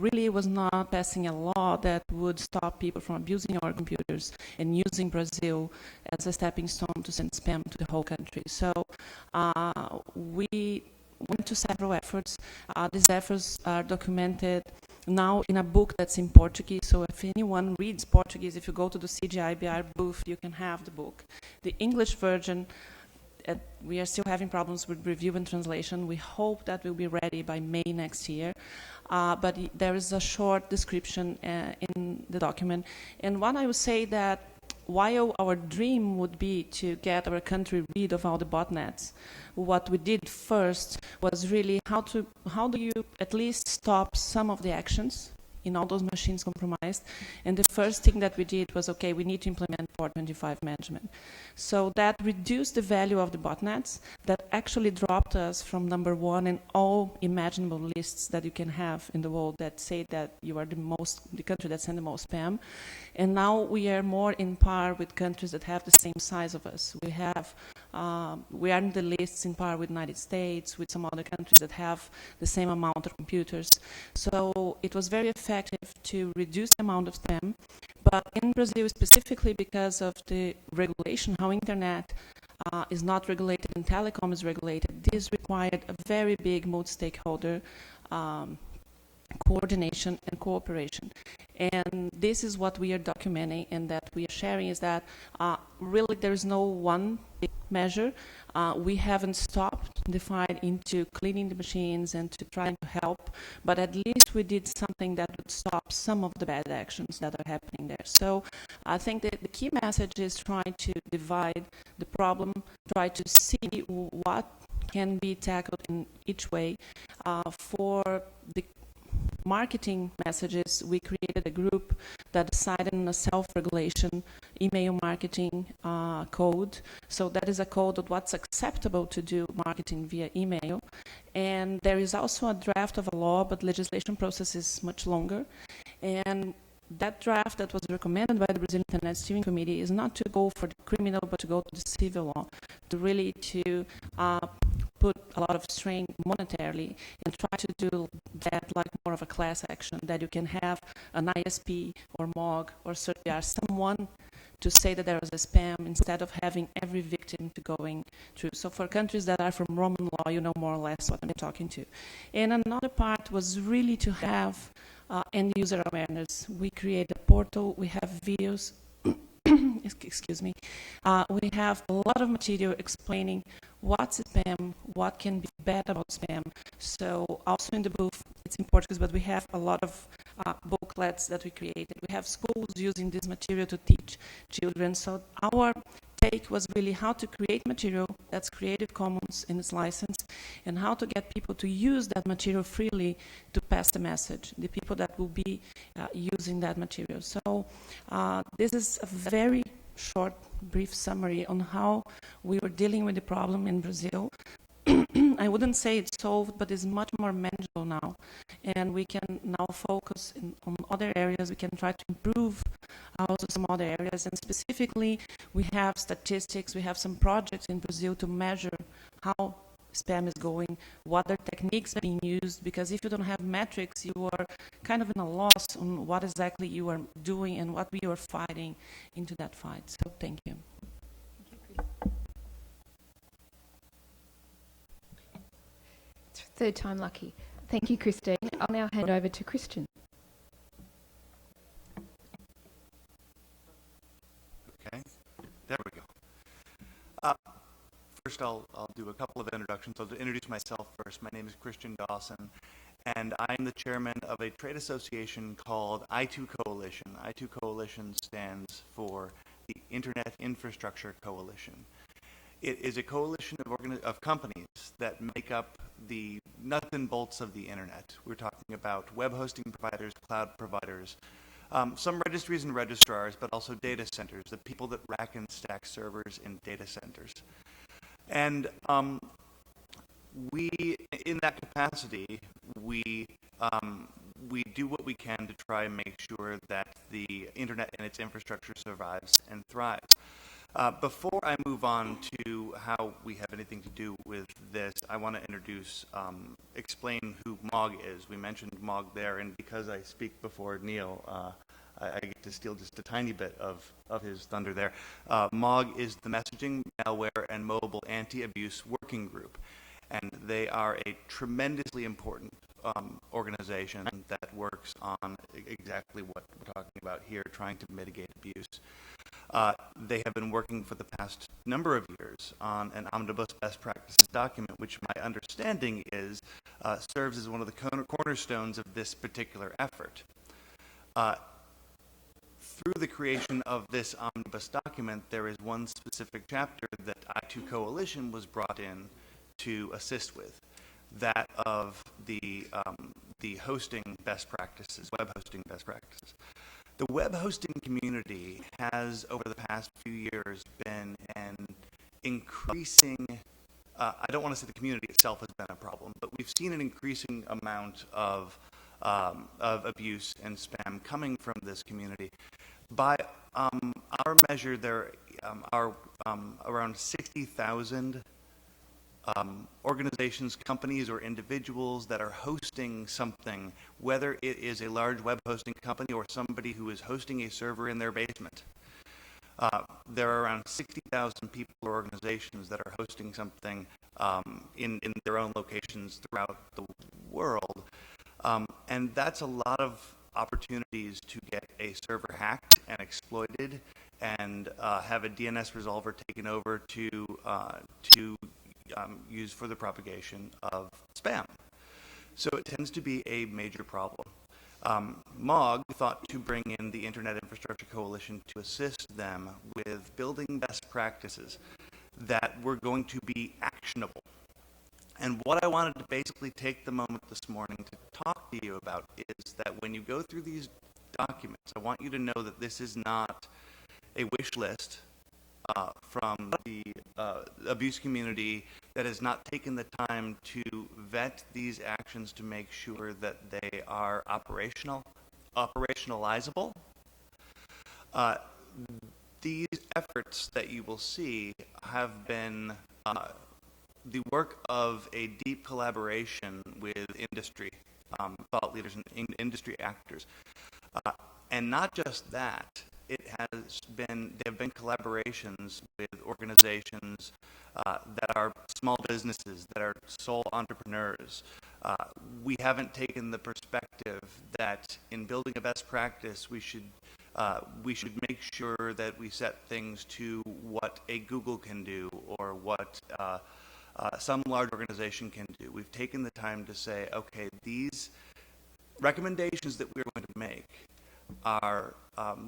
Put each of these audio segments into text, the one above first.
really was not passing a law that would stop people from abusing our computers and using Brazil as a stepping stone to send spam to the whole country. So we went to several efforts. These efforts are documented now in a book that's in Portuguese. So if anyone reads Portuguese, if you go to the CGIBR booth, you can have the book. The English version, we are still having problems with review and translation. We hope that will be ready by May next year. But there is a short description in the document. And what I would say that while our dream would be to get our country rid of all the botnets, what we did first was really how do you at least stop some of the actions in all those machines compromised. And the first thing that we did was, okay, we need to implement port 25 management. So that reduced the value of the botnets, that actually dropped us from #1 in all imaginable lists that you can have in the world that say that you are the country that sends the most spam. And now we are more in par with countries that have the same size of us. We are in the lists in par with the United States, with some other countries that have the same amount of computers. So it was very effective to reduce the amount of spam. But in Brazil specifically, because of the regulation, how internet is not regulated and telecom is regulated, this required a very big multi-stakeholder coordination and cooperation. And this is what we are documenting and that we are sharing, is that really there is no one big measure. We haven't stopped the fight into cleaning the machines and to trying to help, but at least we did something that would stop some of the bad actions that are happening there. So I think that the key message is trying to divide the problem, try to see what can be tackled in each way. For the marketing messages, we created a group that decided on a self-regulation email marketing code. So that is a code of what's acceptable to do marketing via email. And there is also a draft of a law, but legislation process is much longer. And that draft that was recommended by the Brazilian Internet Steering Committee is not to go for the criminal, but to go to the civil law, to really put a lot of strain monetarily and try to do that like more of a class action, that you can have an ISP or MOG or CERT, someone to say that there was a spam instead of having every victim to going through. So for countries that are from Roman law, you know more or less what I'm talking to. And another part was really to have end user awareness. We create a portal, we have videos, excuse me, we have a lot of material explaining what's spam, what can be bad about spam. So also in the booth, it's in Portuguese, but we have a lot of booklets that we created. We have schools using this material to teach children. So our take was really how to create material that's Creative Commons in its license, and how to get people to use that material freely to pass the message, the people that will be using that material. So this is a very short, brief summary on how we were dealing with the problem in Brazil. I wouldn't say it's solved, but it's much more manageable now. And we can now focus on other areas. We can try to improve also some other areas. And specifically, we have statistics. We have some projects in Brazil to measure how spam is going, what are techniques being used, because if you don't have metrics, you are kind of in a loss on what exactly you are doing and what we are fighting into that fight. So thank you. Third time lucky. Thank you, Christine. I'll now hand over to Christian. Okay, there we go. First, I'll do a couple of introductions. I'll introduce myself first. My name is Christian Dawson, and I'm the chairman of a trade association called I2 Coalition. I2 Coalition stands for the Internet Infrastructure Coalition. It is a coalition of companies that make up the nuts and bolts of the internet. We're talking about web hosting providers, cloud providers, some registries and registrars, but also data centers, the people that rack and stack servers in data centers. And we, in that capacity, we do what we can to try and make sure that the internet and its infrastructure survives and thrives. Before I move on to how we have anything to do with this, I want to explain who Mog is. We mentioned Mog there, and because I speak before Neil, I get to steal just a tiny bit of his thunder there. Mog is the Messaging, Malware, and Mobile Anti-Abuse Working Group, and they are a tremendously important organization that works on exactly what we're talking about here, trying to mitigate abuse. They have been working for the past number of years on an omnibus best practices document, which my understanding is serves as one of the cornerstones of this particular effort. Through the creation of this omnibus document, there is one specific chapter that I2 Coalition was brought in to assist with, that of the hosting best practices, web hosting best practices. The web hosting community has, over the past few years, been an increasing, I don't want to say the community itself has been a problem, but we've seen an increasing amount of abuse and spam coming from this community. By our measure, there are around 60,000 organizations, companies, or individuals that are hosting something, whether it is a large web hosting company or somebody who is hosting a server in their basement. There are around 60,000 people or organizations that are hosting something in their own locations throughout the world. And that's a lot of opportunities to get a server hacked and exploited and have a DNS resolver taken over to use for the propagation of spam. So it tends to be a major problem. MOG thought to bring in the Internet Infrastructure Coalition to assist them with building best practices that were going to be actionable. And what I wanted to basically take the moment this morning to talk to you about is that when you go through these documents, I want you to know that this is not a wish list from the abuse community that has not taken the time to vet these actions to make sure that they are operationalizable. These efforts that you will see have been the work of a deep collaboration with industry, thought leaders and industry actors. And not just that, there have been collaborations with organizations that are small businesses, that are sole entrepreneurs. We haven't taken the perspective that in building a best practice, we should make sure that we set things to what a Google can do or what some large organization can do. We've taken the time to say, okay, these recommendations that we're going to make are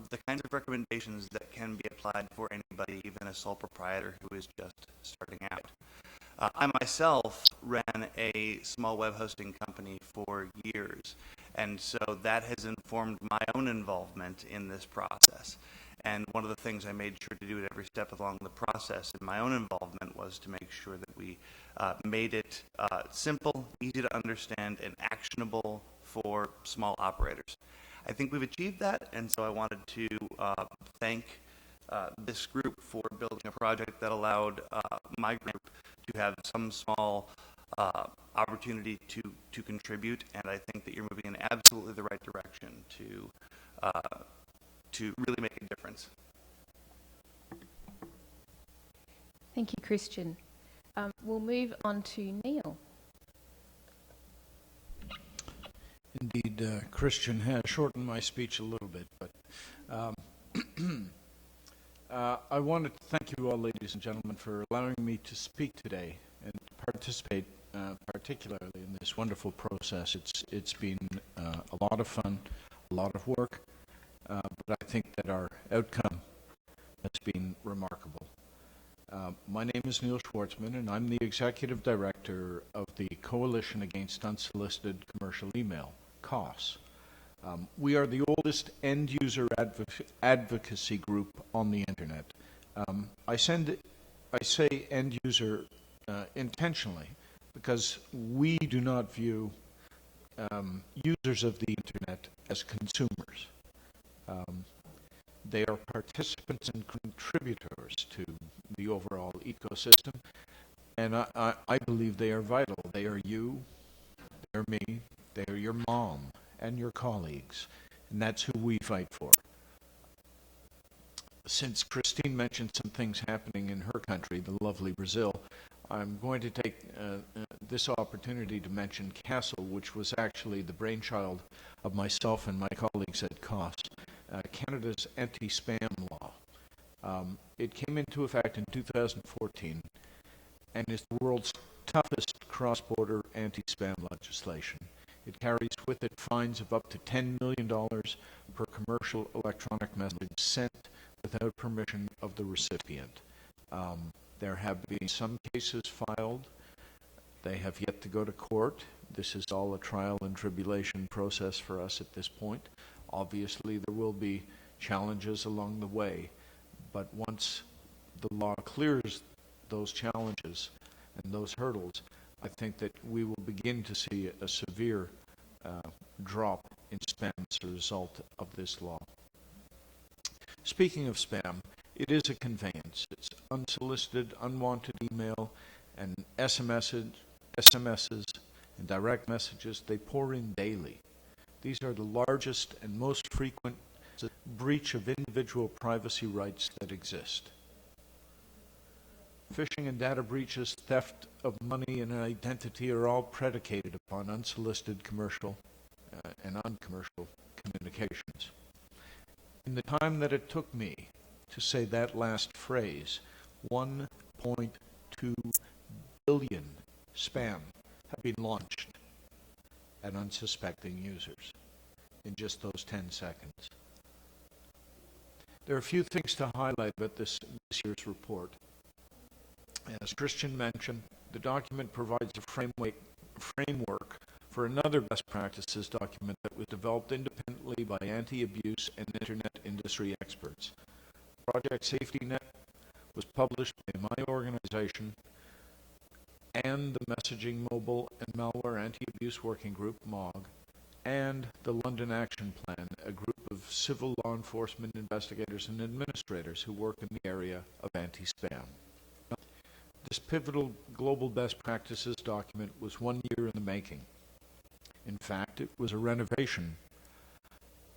the kinds of recommendations that can be applied for anybody, even a sole proprietor who is just starting out. I myself ran a small web hosting company for years, and so that has informed my own involvement in this process. And one of the things I made sure to do at every step along the process in my own involvement was to make sure that we made it simple, easy to understand, and actionable for small operators. I think we've achieved that, and so I wanted to thank this group for building a project that allowed my group to have some small opportunity to contribute, and I think that you're moving in absolutely the right direction to really make a difference. Thank you, Christian. We'll move on to Neil. Indeed, Christian has shortened my speech a little bit, but I wanted to thank you all, ladies and gentlemen, for allowing me to speak today and participate particularly in this wonderful process. It's been a lot of fun, a lot of work, but I think that our outcome has been remarkable. My name is Neil Schwartzman, and I'm the Executive Director of the Coalition Against Unsolicited Commercial Email, COSS. We are the oldest end-user advocacy group on the Internet. I say end-user intentionally because we do not view users of the Internet as consumers. They are participants and contributors to the overall ecosystem, and I believe they are vital. They are you, they are me, they are your mom and your colleagues, and that's who we fight for. Since Christine mentioned some things happening in her country, the lovely Brazil, I'm going to take this opportunity to mention CASL, which was actually the brainchild of myself and my colleagues at COS, Canada's anti-spam law. It came into effect in 2014 and is the world's toughest cross-border anti-spam legislation. It carries with it fines of up to $10 million per commercial electronic message sent without permission of the recipient. There have been some cases filed. They have yet to go to court. This is all a trial and tribulation process for us at this point. Obviously, there will be challenges along the way, but once the law clears those challenges and those hurdles, I think that we will begin to see a severe drop in spam as a result of this law. Speaking of spam, it is a conveyance. It's unsolicited, unwanted email and SMSs and direct messages. They pour in daily. These are the largest and most frequent breach of individual privacy rights that exist. Phishing and data breaches, theft of money and identity are all predicated upon unsolicited commercial and uncommercial communications. In the time that it took me to say that last phrase, 1.2 billion spam have been launched at unsuspecting users in just those 10 seconds. There are a few things to highlight about this year's report. As Christian mentioned, the document provides a framework for another best practices document that was developed independently by anti-abuse and internet industry experts. Project Safety Net was published by my organization and the Messaging, Mobile, and Malware Anti-Abuse Working Group, MOG, and the London Action Plan, a group of civil law enforcement investigators and administrators who work in the area of anti-spam. This pivotal global best practices document was 1 year in the making. In fact, it was a renovation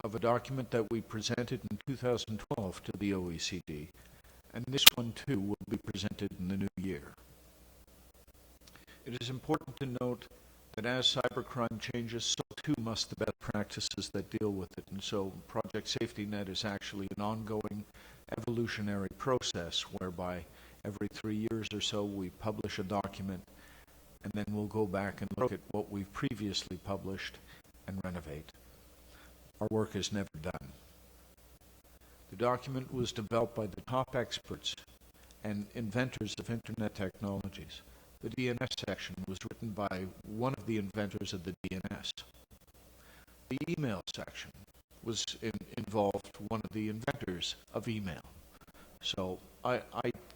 of a document that we presented in 2012 to the OECD, and this one too will be presented in the new year. It is important to note that as cybercrime changes, so too must the best practices that deal with it, and so Project Safety Net is actually an ongoing evolutionary process whereby every 3 years or so we publish a document and then we'll go back and look at what we've previously published and renovate. Our work is never done. The document was developed by the top experts and inventors of Internet technologies. The DNS section was written by one of the inventors of the DNS. The email section was involved one of the inventors of email. So I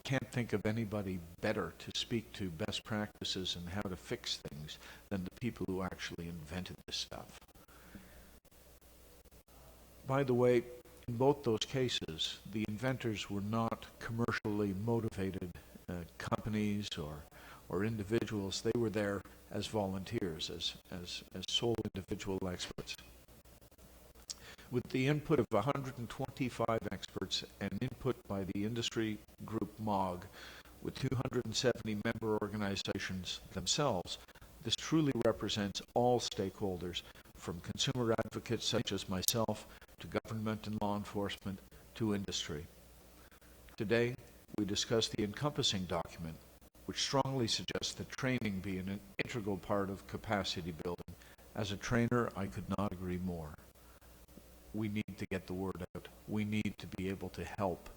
can't think of anybody better to speak to best practices and how to fix things than the people who actually invented this stuff. By the way, in both those cases, the inventors were not commercially motivated companies or individuals. They were there as volunteers, as sole individual experts. With the input of 125 experts and input by the industry group MOG, with 270 member organizations themselves, this truly represents all stakeholders, from consumer advocates such as myself, to government and law enforcement, to industry. Today, we discuss the encompassing document, which strongly suggests that training be an integral part of capacity building. As a trainer, I could not agree more. We need to get the word out. We need to be able to help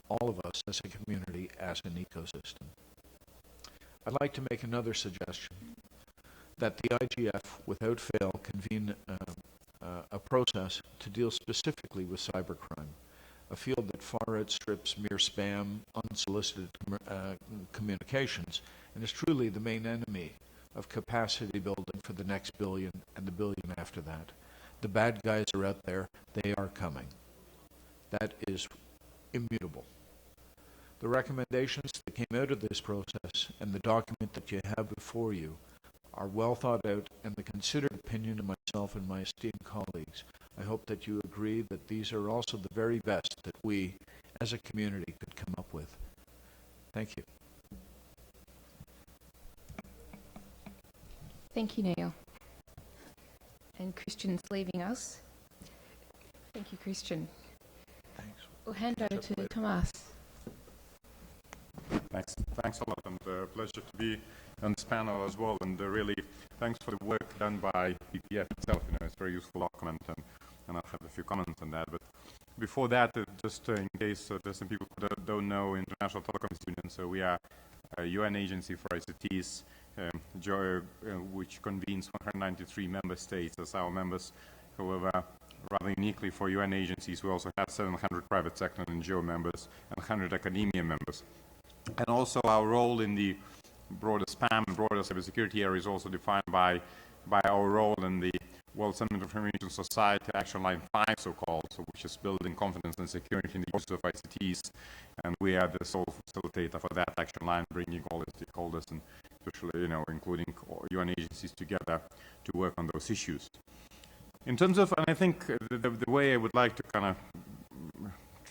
all of us as a community, as an ecosystem. I'd like to make another suggestion, that the IGF, without fail, convene a process to deal specifically with cybercrime, a field that far outstrips mere spam, unsolicited communications, and is truly the main enemy of capacity building for the next billion and the billion after that. The bad guys are out there. They are coming. that is immutable. The recommendations that came out of this process and the document that you have before you are well thought out and the considered opinion of myself and my esteemed colleagues. I hope that you agree that these are also the very best that we as a community could come up with. Thank you. Thank you, Neil. And Christian's leaving us. Thank you, Christian. Thanks. We'll hand over to Tomas. Thanks a lot, and pleasure to be on this panel as well. And really, thanks for the work done by BPF itself. It's a very useful document, and I'll have a few comments on that. But before that, just in case there's some people who don't know International Telecoms Union, so we are a UN agency for ICTs, which convenes 193 member states as our members. However, rather uniquely for UN agencies, we also have 700 private sector and NGO members and 100 academia members. And also our role in the broader spam and broader cybersecurity area is also defined by our role in the World Summit of Information Society Action Line 5, so-called, which is building confidence and security in the use of ICTs. And we are the sole facilitator for that action line, bringing all the stakeholders and especially, including UN agencies together to work on those issues. In terms of, and I think the way I would like to kind of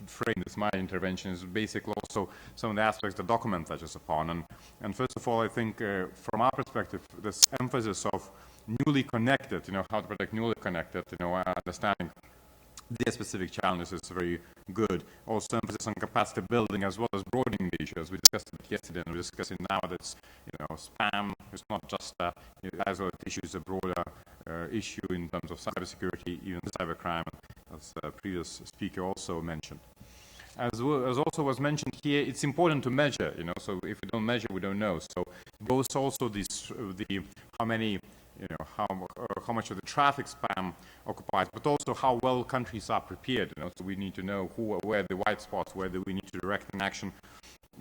frame this, my intervention, is basically also some of the aspects the document touches upon. And first of all, I think from our perspective, this emphasis of newly connected, how to protect newly connected, understanding their specific challenges is very good. Also emphasis on capacity building as well as broadening the issue, as we discussed it yesterday, and we're discussing now that spam is not just isolated issue, it's a broader issue in terms of cybersecurity, even cybercrime, as the previous speaker also mentioned. As also was mentioned here, it's important to measure, so if we don't measure, we don't know. So both also how many, how much of the traffic spam occupies, but also how well countries are prepared. So we need to know where are the white spots, where do we need to direct an action.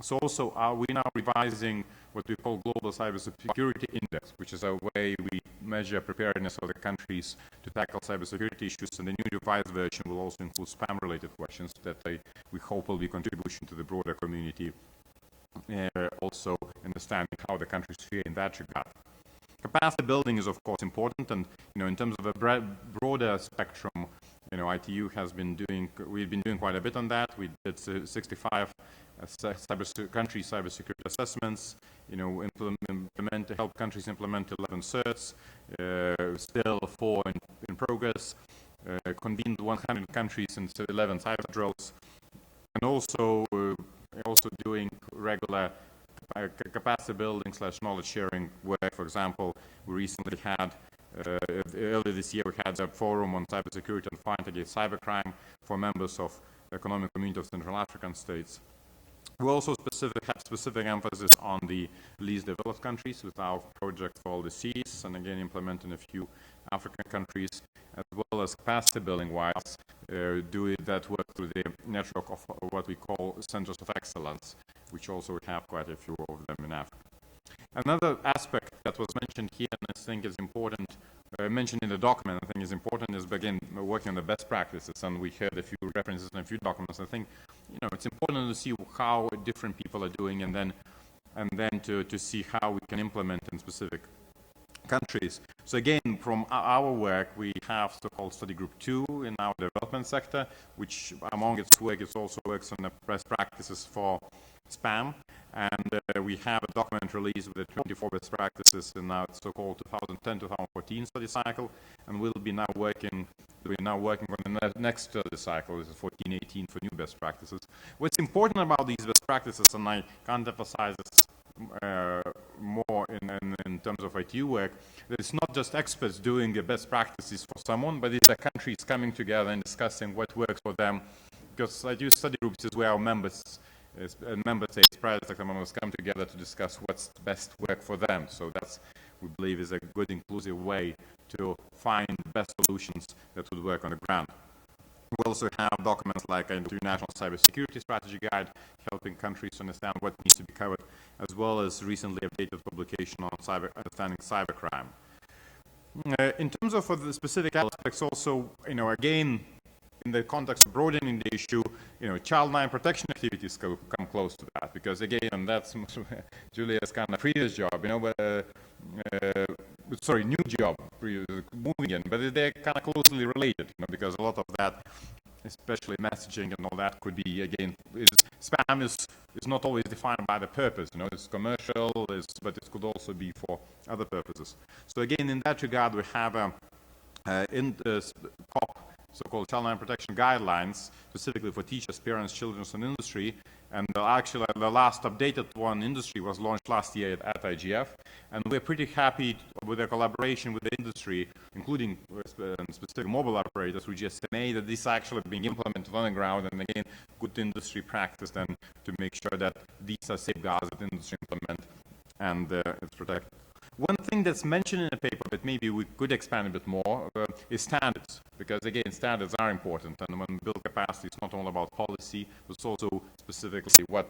So also we now revising what we call Global Cybersecurity Index, which is a way we measure preparedness of the countries to tackle cybersecurity issues, and the new revised version will also include spam-related questions that we hope will be contribution to the broader community, also understanding how the countries fare in that regard. Capacity building is of course important, and in terms of a broader spectrum, ITU has been we've been doing quite a bit on that. We did 65 country cybersecurity assessments, help countries implement 11 certs, still 4 in progress, convened 100 countries in 11 cyber drills, and also doing regular capacity building / knowledge sharing work. For example, we recently had earlier this year we had a forum on cybersecurity and fight against cybercrime for members of the Economic Community of Central African States. We also have specific emphasis on the least developed countries with our project for all the seas, and again implementing a few African countries, as well as capacity building wise, doing that work through the network of what we call centers of excellence, which also we have quite a few of them in Africa. Another aspect that was mentioned here, and I think is important, mentioned in the document, I think is important, is again working on the best practices, and we heard a few references in a few documents. I think it's important to see how different people are doing, and then to see how we can implement in specific countries. So again, from our work, we have so-called study group 2 in our development sector, which among its work, it also works on the best practices for spam. And we have a document released with the 24 best practices in our so-called 2010-2014 study cycle, and we're now working on the next study cycle, this is 14-18 for new best practices. What's important about these best practices, and I can't emphasize this more in terms of ITU work, that it's not just experts doing the best practices for someone, but it's the countries coming together and discussing what works for them, because ITU study groups is where our members member states, private sector members come together to discuss what's the best work for them. So that's, we believe, is a good inclusive way to find the best solutions that would work on the ground. We also have documents like an International Cybersecurity Strategy Guide, helping countries to understand what needs to be covered, as well as recently updated publication on understanding cybercrime. In terms of the specific aspects also, again, in the context of broadening the issue, child line protection activities come close to that, because again, and that's Julia's kind of previous job, sorry, new job, moving in, but they're kind of closely related, because a lot of that, especially messaging and all that, could be, again, spam is not always defined by the purpose, it's commercial, but it could also be for other purposes. So again, in that regard, we have in COP, so-called child line protection guidelines, specifically for teachers, parents, children, and industry. And actually, the last updated one, industry, was launched last year at IGF. And we're pretty happy with the collaboration with the industry, including specific mobile operators through GSMA, that this actually being implemented on the ground. And again, good industry practice then to make sure that these are safeguards that industry implement and it's protected. One thing that's mentioned in the paper, but maybe we could expand a bit more, is standards. Because again, standards are important. And when we build capacity, it's not all about policy, but it's also specifically what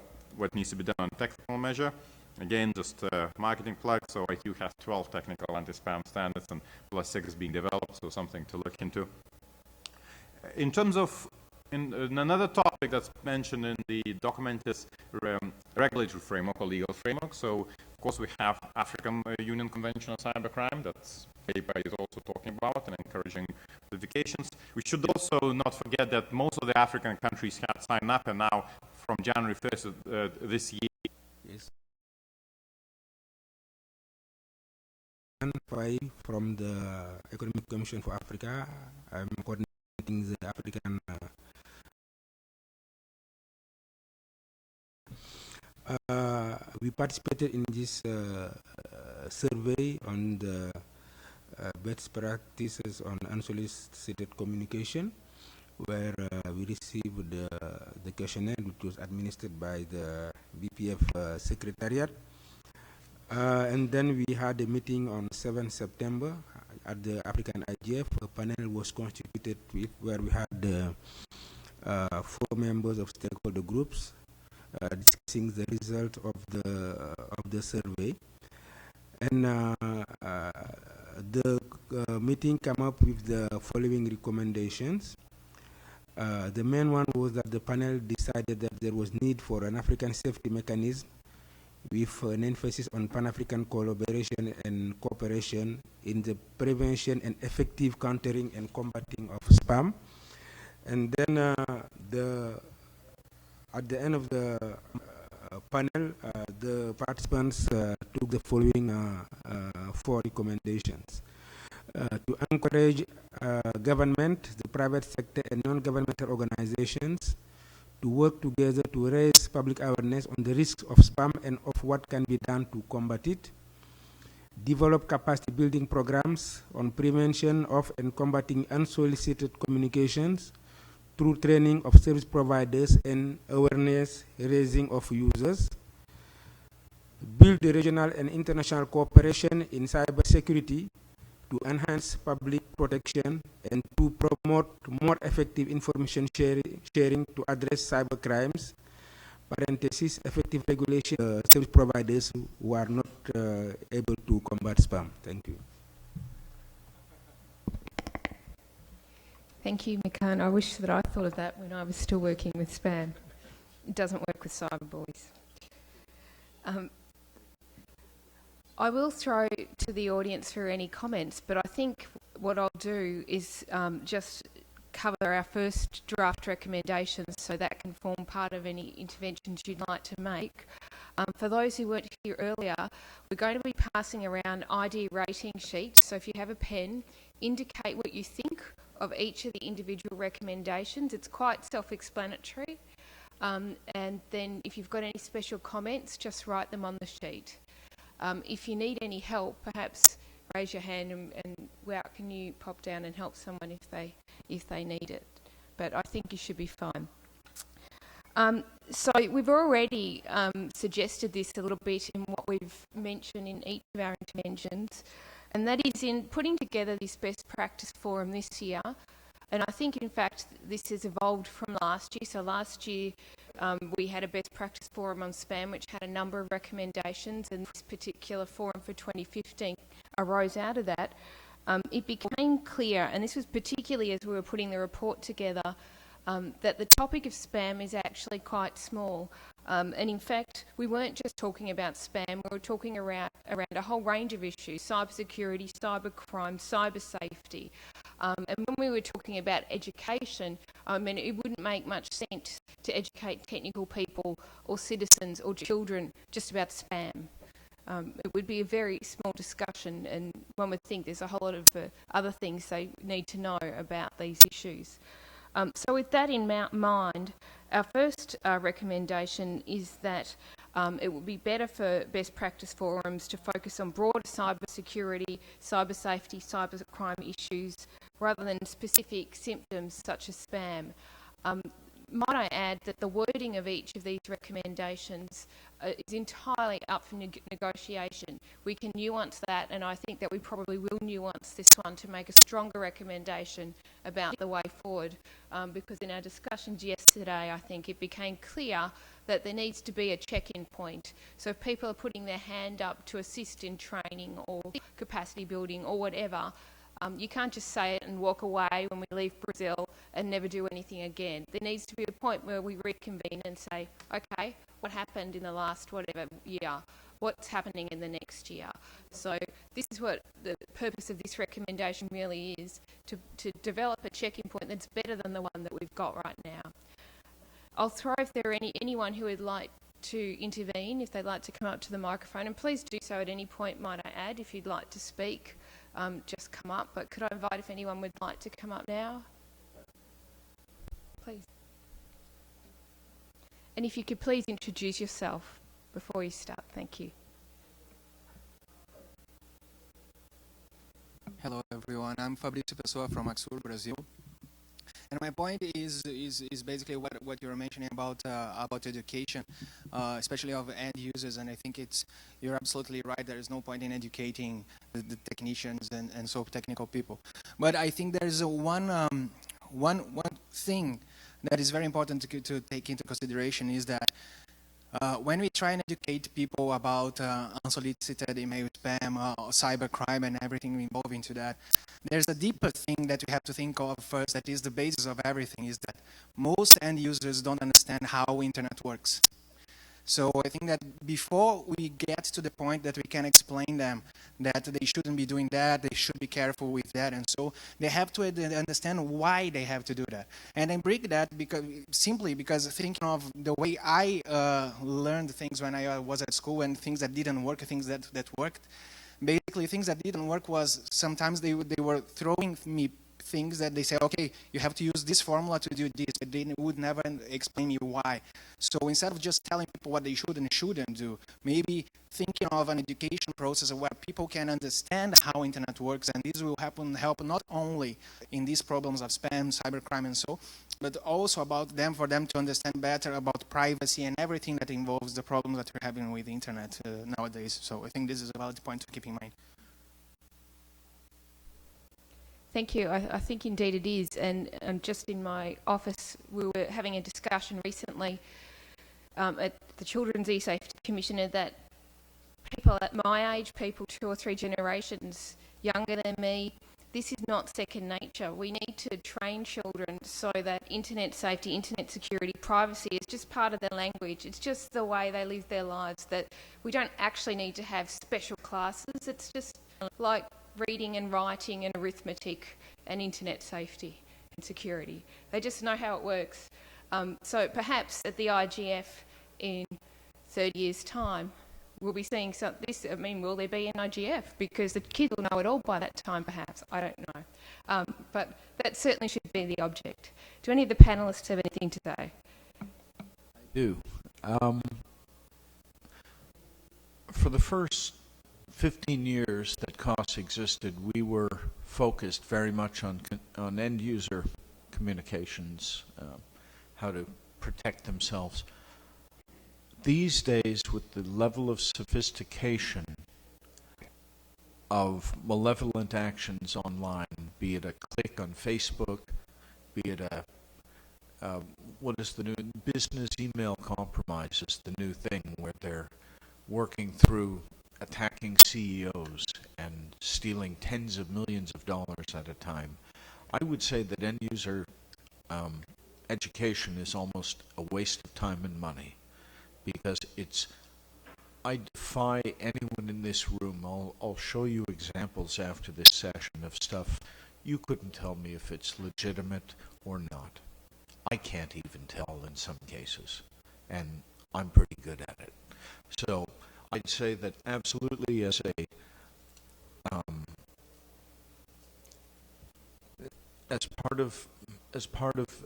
needs to be done on technical measure. Again, just marketing plug. So ITU has 12 technical anti-spam standards, and plus 6 being developed, so something to look into. In terms of in another topic that's mentioned in the document is regulatory framework or legal framework. So, of course, we have African Union Convention on Cybercrime. That's paper is also talking about and encouraging notifications. We should also not forget that most of the African countries have signed up, and now from January 1st this year. Yes. From the Economic Commission for Africa, I'm coordinating the African we participated in this survey on the best practices on unsolicited communication, where we received the questionnaire, which was administered by the BPF Secretariat. And then we had a meeting on 7th September at the African IGF. A panel was constituted where we had 4 members of stakeholder groups discussing the result of the survey. And the meeting came up with the following recommendations. The main one was that the panel decided that there was need for an African safety mechanism with an emphasis on Pan-African collaboration and cooperation in the prevention and effective countering and combating of spam. And then at the end of the panel, the participants took the following 4 recommendations. To encourage government, the private sector, and non-governmental organizations to work together to raise public awareness on the risks of spam and of what can be done to combat it. Develop capacity building programs on prevention of and combating unsolicited communications through training of service providers and awareness raising of users. Build the regional and international cooperation in cybersecurity to enhance public protection and to promote more effective information sharing to address cyber crimes. Parenthesis, effective regulation service providers who are not able to combat spam. Thank you. Thank you, Mikan. I wish that I thought of that when I was still working with spam. It doesn't work with cyber boys. I will throw to the audience for any comments, but I think what I'll do is just cover our first draft recommendations so that can form part of any interventions you'd like to make. For those who weren't here earlier, we're going to be passing around ID rating sheets. So if you have a pen, indicate what you think of each of the individual recommendations. It's quite self-explanatory. And then if you've got any special comments, just write them on the sheet. If you need any help, perhaps raise your hand and Wout, can you pop down and help someone if they need it? But I think you should be fine. So we've already suggested this a little bit in what we've mentioned in each of our interventions, and that is in putting together this best practice forum this year. And I think, in fact, this has evolved from last year. So last year we had a best practice forum on spam, which had a number of recommendations, and this particular forum for 2015 arose out of that. it became clear, and this was particularly as we were putting the report together, that the topic of spam is actually quite small. And in fact, we weren't just talking about spam, we were talking around a whole range of issues: cybersecurity, cybercrime, cyber safety. And when we were talking about education, I mean, it wouldn't make much sense to educate technical people or citizens or children just about spam. It would be a very small discussion, and one would think there's a whole lot of other things they need to know about these issues. So with that in mind, our first recommendation is that it would be better for best practice forums to focus on broader cyber security, cyber safety, cyber crime issues, rather than specific symptoms such as spam. Might I add that the wording of each of these recommendations is entirely up for negotiation. We can nuance that, and I think that we probably will nuance this one to make a stronger recommendation about the way forward, because in our discussions yesterday, I think it became clear that there needs to be a check-in point. So if people are putting their hand up to assist in training or capacity building or whatever, you can't just say it and walk away when we leave Brazil and never do anything again. There needs to be a point where we reconvene and say, okay, what happened in the last whatever year? What's happening in the next year? So this is what the purpose of this recommendation really is, to develop a check-in point that's better than the one that we've got right now. I'll throw if there are anyone who would like to intervene, if they'd like to come up to the microphone, and please do so at any point, might I add. If you'd like to speak, just come up. But could I invite if anyone would like to come up now? Please. And if you could please introduce yourself before you start. Thank you. Hello everyone, I'm Fabrício Pessoa from Axur, Brazil. And my point is basically what you're mentioning about education, especially of end users. And I think you're absolutely right. There is no point in educating the technicians and so technical people. But I think there is one thing that is very important to take into consideration is that when we try and educate people about unsolicited email spam, cybercrime, and everything involved into that, there's a deeper thing that we have to think of first, that is the basis of everything, is that most end users don't understand how internet works. So I think that before we get to the point that we can explain them that they shouldn't be doing that, they should be careful with that, and so they have to understand why they have to do that. And I bring that simply because thinking of the way I learned things when I was at school, and things that didn't work, things that worked. Basically, things that didn't work was sometimes they were throwing me things that they say, okay, you have to use this formula to do this, but they would never explain me why. So instead of just telling people what they should and shouldn't do, maybe thinking of an education process where people can understand how internet works, and this will help not only in these problems of spam, cybercrime, and so, but also for them to understand better about privacy and everything that involves the problems that we're having with the internet nowadays. So I think this is a valid point to keep in mind. Thank you. I think indeed it is. And just in my office, we were having a discussion recently at the Children's E-Safety Commissioner that people at my age, people 2 or 3 generations younger than me, this is not second nature. We need to train children so that internet safety, internet security, privacy is just part of their language. It's just the way they live their lives, that we don't actually need to have special classes. It's just like reading and writing and arithmetic and internet safety and security. They just know how it works. So perhaps at the IGF in 30 years' time, we'll be seeing this. I mean, will there be an IGF? Because the kids will know it all by that time, perhaps. I don't know. But that certainly should be the object. Do any of the panellists have anything to say? I do. For the first 15 years that COS existed, we were focused very much on end user communications, how to protect themselves. These days, with the level of sophistication of malevolent actions online, be it a click on Facebook, be it what is the new business email compromise is the new thing where they're working through attacking CEOs and stealing tens of millions of dollars at a time. I would say that end user education is almost a waste of time and money, because I defy anyone in this room. I'll show you examples after this session of stuff you couldn't tell me if it's legitimate or not. I can't even tell in some cases, and I'm pretty good at it. So I'd say that absolutely, as part of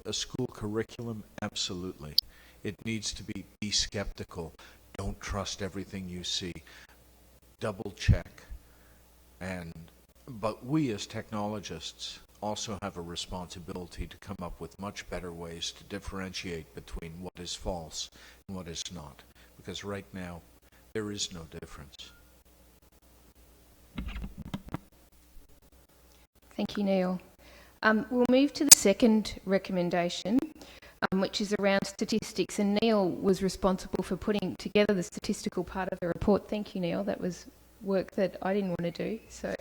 a school curriculum, absolutely, it needs to be skeptical. Don't trust everything you see. Double check. But we as technologists also have a responsibility to come up with much better ways to differentiate between what is false and what is not. Because right now, there is no difference. Thank you, Neil. We'll move to the second recommendation, which is around statistics. And Neil was responsible for putting together the statistical part of the report. Thank you, Neil. That was work that I didn't want to do. So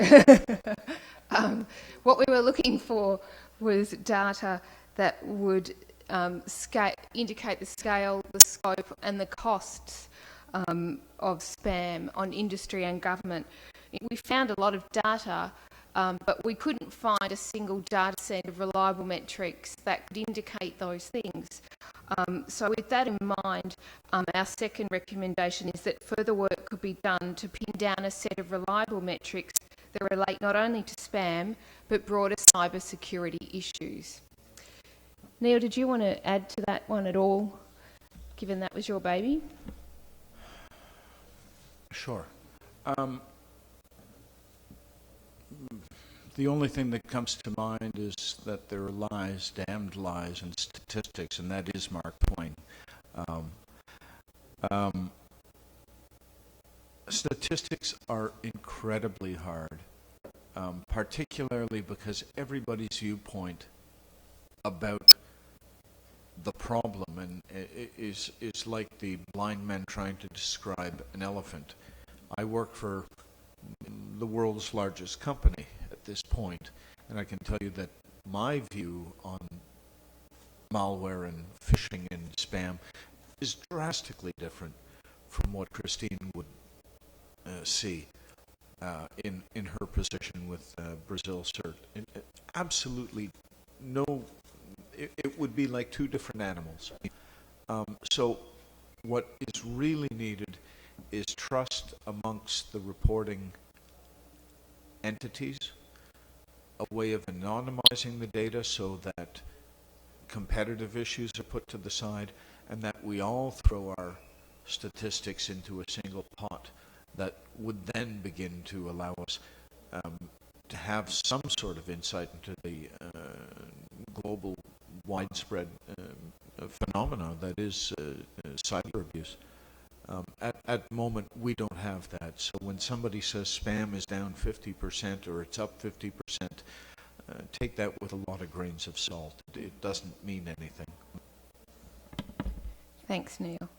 what we were looking for was data that would indicate the scale, the scope and the costs of spam on industry and government. We found a lot of data, but we couldn't find a single data set of reliable metrics that could indicate those things. So with that in mind, our second recommendation is that further work could be done to pin down a set of reliable metrics that relate not only to spam, but broader cyber security issues. Neil, did you want to add to that one at all, given that was your baby? Sure. The only thing that comes to mind is that there are lies, damned lies, in statistics, and that is Mark Twain. Statistics are incredibly hard, particularly because everybody's viewpoint about the problem is like the blind man trying to describe an elephant. I work for the world's largest company at this point, and I can tell you that my view on malware and phishing and spam is drastically different from what Christine would see in her position with Brazil CERT. Absolutely no, it would be like two different animals. So what is really needed is trust amongst the reporting entities, a way of anonymizing the data so that competitive issues are put to the side, and that we all throw our statistics into a single pot that would then begin to allow us to have some sort of insight into the global widespread phenomena that is cyber abuse. At the moment, we don't have that. So when somebody says spam is down 50% or it's up 50%, take that with a lot of grains of salt. It doesn't mean anything. Thanks, Neil.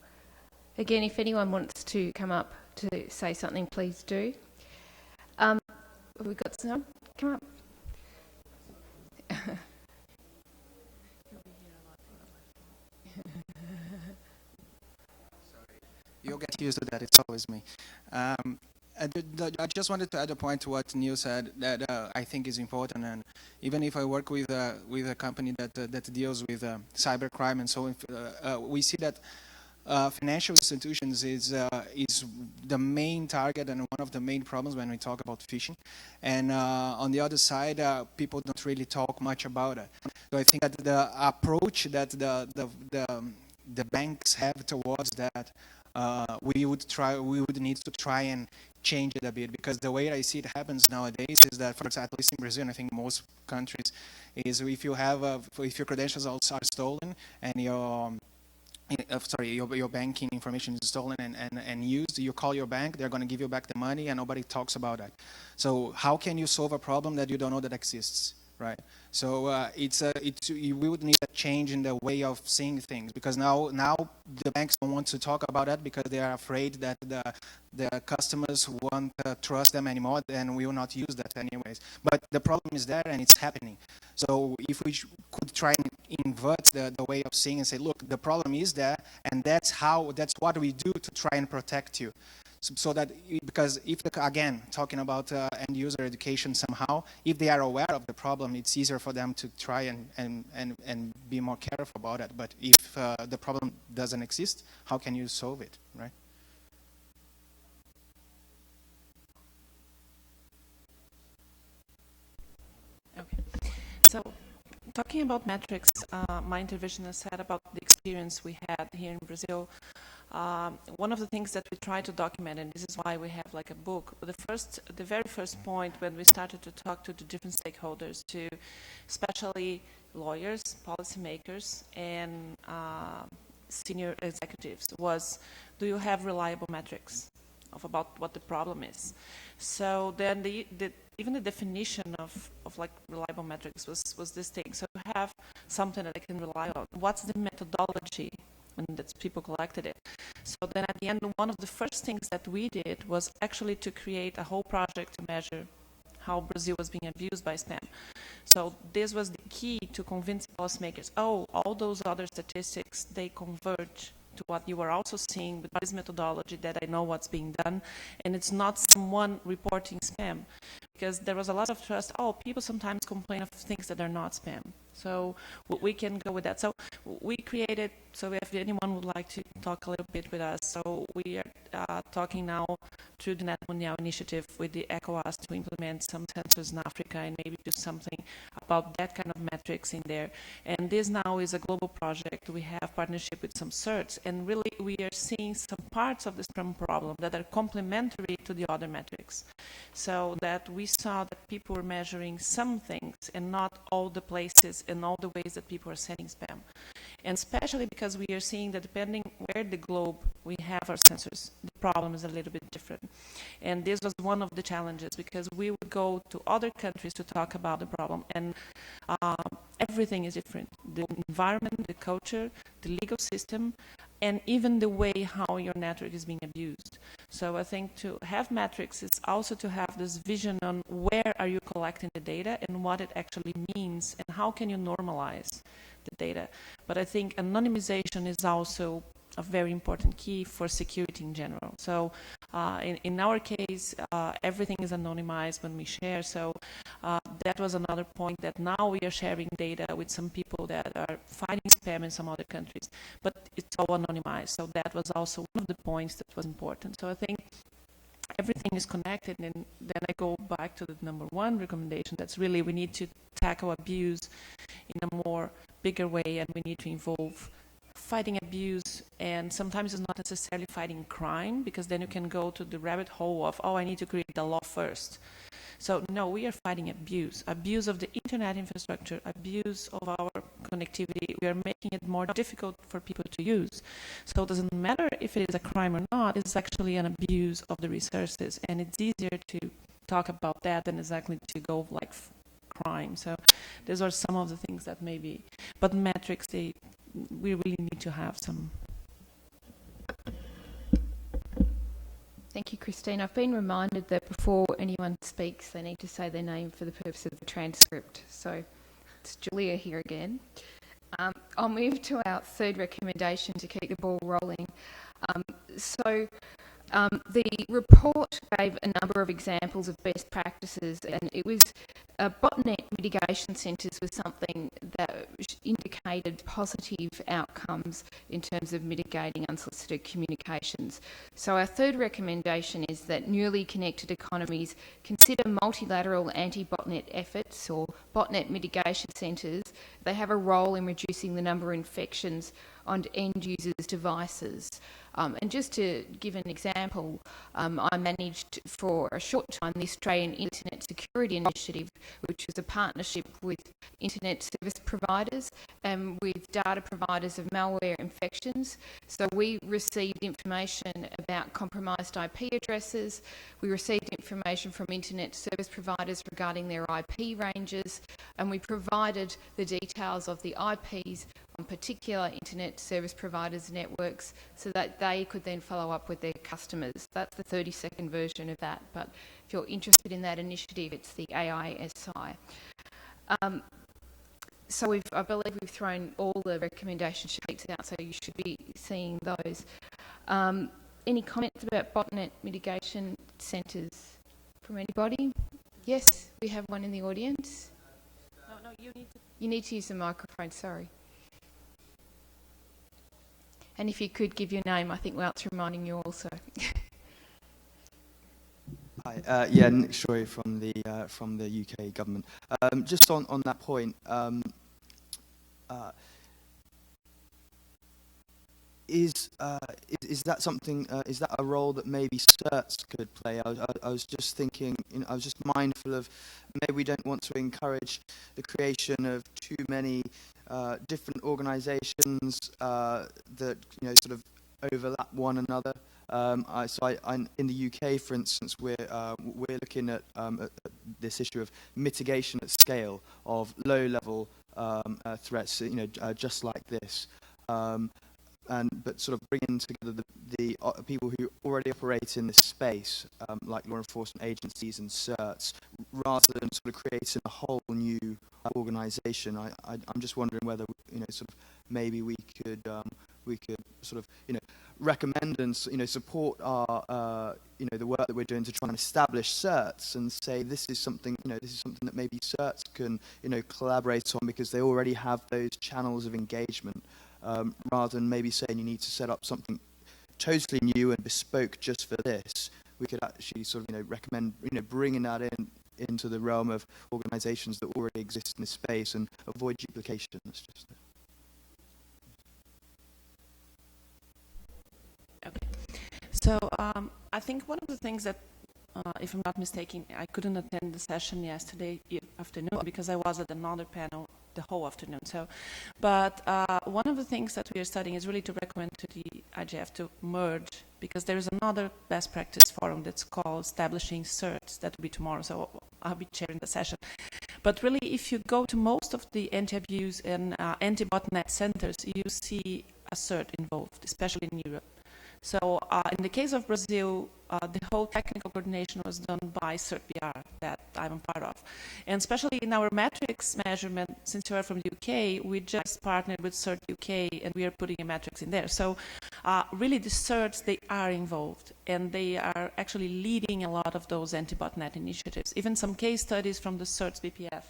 Again, if anyone wants to come up to say something, please do. Have we got some? Come up. You'll get used to that, it's always me. I just wanted to add a point to what Neil said that I think is important, and even if I work with a company that deals with cybercrime and so on, we see that financial institutions is the main target and one of the main problems when we talk about phishing. And on the other side, people don't really talk much about it. So I think that the approach that the banks have towards that, we would need to try and change it a bit, because the way I see it happens nowadays is that, for example, at least in Brazil, and I think most countries, is if you have if your credentials are stolen and your banking information is stolen and used, you call your bank, they're going to give you back the money, and nobody talks about that. So how can you solve a problem that you don't know that exists? right? So we would need a change in the way of seeing things, because now the banks don't want to talk about that because they are afraid that the customers won't trust them anymore, and we will not use that anyways. But the problem is there and it's happening. So if we could try and invert the way of seeing and say, look, the problem is there, and that's what we do to try and protect you. So that, because if, again, talking about end user education somehow, if they are aware of the problem, it's easier for them to try and be more careful about it. But if the problem doesn't exist, how can you solve it, right? Okay. So, talking about metrics, my intervention has said about the experience we had here in Brazil. One of the things that we try to document, and this is why we have like a book, the very first point when we started to talk to the different stakeholders, to especially lawyers, policymakers, and senior executives, was, do you have reliable metrics of about what the problem is? So then even the definition of like reliable metrics was this thing. So you have something that I can rely on. What's the methodology when that's people collected it? So then at the end, one of the first things that we did was actually to create a whole project to measure how Brazil was being abused by spam. So this was the key to convince policymakers, oh, all those other statistics, they converge to what you are also seeing with this methodology, that I know what's being done, and it's not someone reporting spam. Because there was a lot of trust, oh, people sometimes complain of things that are not spam. So we can go with that. So we created, so if anyone would like to talk a little bit with us, so we are talking now through the Net Mundial initiative with the ECOWAS to implement some sensors in Africa and maybe do something about that kind of metrics in there. And this now is a global project. We have partnership with some certs, and really we are seeing some parts of the spam problem that are complementary to the other metrics. So that we saw that people were measuring some things and not all the places and all the ways that people are sending spam. And especially because we are seeing that depending where the globe we have our sensors, the problem is a little bit different. And this was one of the challenges, because we would go to other countries to talk about the problem, and everything is different. The environment, the culture, the legal system, and even the way how your network is being abused. So I think to have metrics is also to have this vision on where are you collecting the data and what it actually means and how can you normalize the data. But I think anonymization is also a very important key for security in general. So in our case, everything is anonymized when we share. So that was another point, that now we are sharing data with some people that are fighting spam in some other countries, but it's all anonymized. So that was also one of the points that was important. So I think everything is connected, and then I go back to the number one recommendation. That's really, we need to tackle abuse in a more bigger way, and we need to involve fighting abuse, and sometimes it's not necessarily fighting crime, because then you can go to the rabbit hole of, oh, I need to create the law first. So no, we are fighting abuse of the internet infrastructure, abuse of our connectivity. We are making it more difficult for people to use. So it doesn't matter if it is a crime or not, it's actually an abuse of the resources, and it's easier to talk about that than exactly to go like crime. So those are some of the things that maybe, but metrics, we really need to have some. Thank you, Christine. I've been reminded that before anyone speaks, they need to say their name for the purpose of the transcript. So it's Julia here again. I'll move to our third recommendation to keep the ball rolling. The report gave a number of examples of best practices, and it was botnet mitigation centres was something that indicated positive outcomes in terms of mitigating unsolicited communications. So our third recommendation is that newly connected economies consider multilateral anti-botnet efforts, or botnet mitigation centres. They have a role in reducing the number of infections on end users' devices. And just to give an example, I managed for a short time the Australian Internet Internet Security Initiative, which was a partnership with internet service providers and with data providers of malware infections. So we received information about compromised IP addresses. We received information from internet service providers regarding their IP ranges, and we provided the details of the IPs on particular internet service providers' networks so that they could then follow up with their customers. That's the 30-second version of that, but if you're interested in that initiative, it's the AISI. So I believe we've thrown all the recommendation sheets out, so you should be seeing those. Any comments about botnet mitigation centres from anybody? Yes, we have one in the audience. No, You need to use the microphone, sorry. And if you could give your name, I think Wout's reminding you also. Hi, yeah, Nick Shoy from the UK government. Just on that point, is that something? Is that a role that maybe certs could play? I was just thinking. I was just mindful of maybe we don't want to encourage the creation of too many different organisations that sort of overlap one another. In the UK, for instance, we're looking at this issue of mitigation at scale of low-level threats, just like this, but sort of bringing together the people who already operate in this space, like law enforcement agencies and certs, rather than sort of creating a whole new organisation. I'm just wondering whether sort of maybe we could sort of recommend and support our the work that we're doing to try and establish certs, and say this is something that maybe certs can collaborate on because they already have those channels of engagement, rather than maybe saying you need to set up something totally new and bespoke just for this. We could actually sort of recommend bringing that into the realm of organisations that already exist in this space and avoid duplication. That's just it. Okay. So I think one of the things that, if I'm not mistaken, I couldn't attend the session yesterday afternoon because I was at another panel the whole afternoon. So, but one of the things that we are studying is really to recommend to the IGF to merge, because there is another best practice forum that's called Establishing Certs. That will be tomorrow, so I'll be chairing the session. But really, if you go to most of the anti-abuse and anti-botnet centers, you see a cert involved, especially in Europe. So in the case of Brazil, the whole technical coordination was done by CertBR that I'm a part of. And especially in our metrics measurement, since you are from the UK, we just partnered with Cert UK and we are putting a metrics in there. So really the certs, they are involved and they are actually leading a lot of those anti-botnet initiatives. Even some case studies from the certs BPF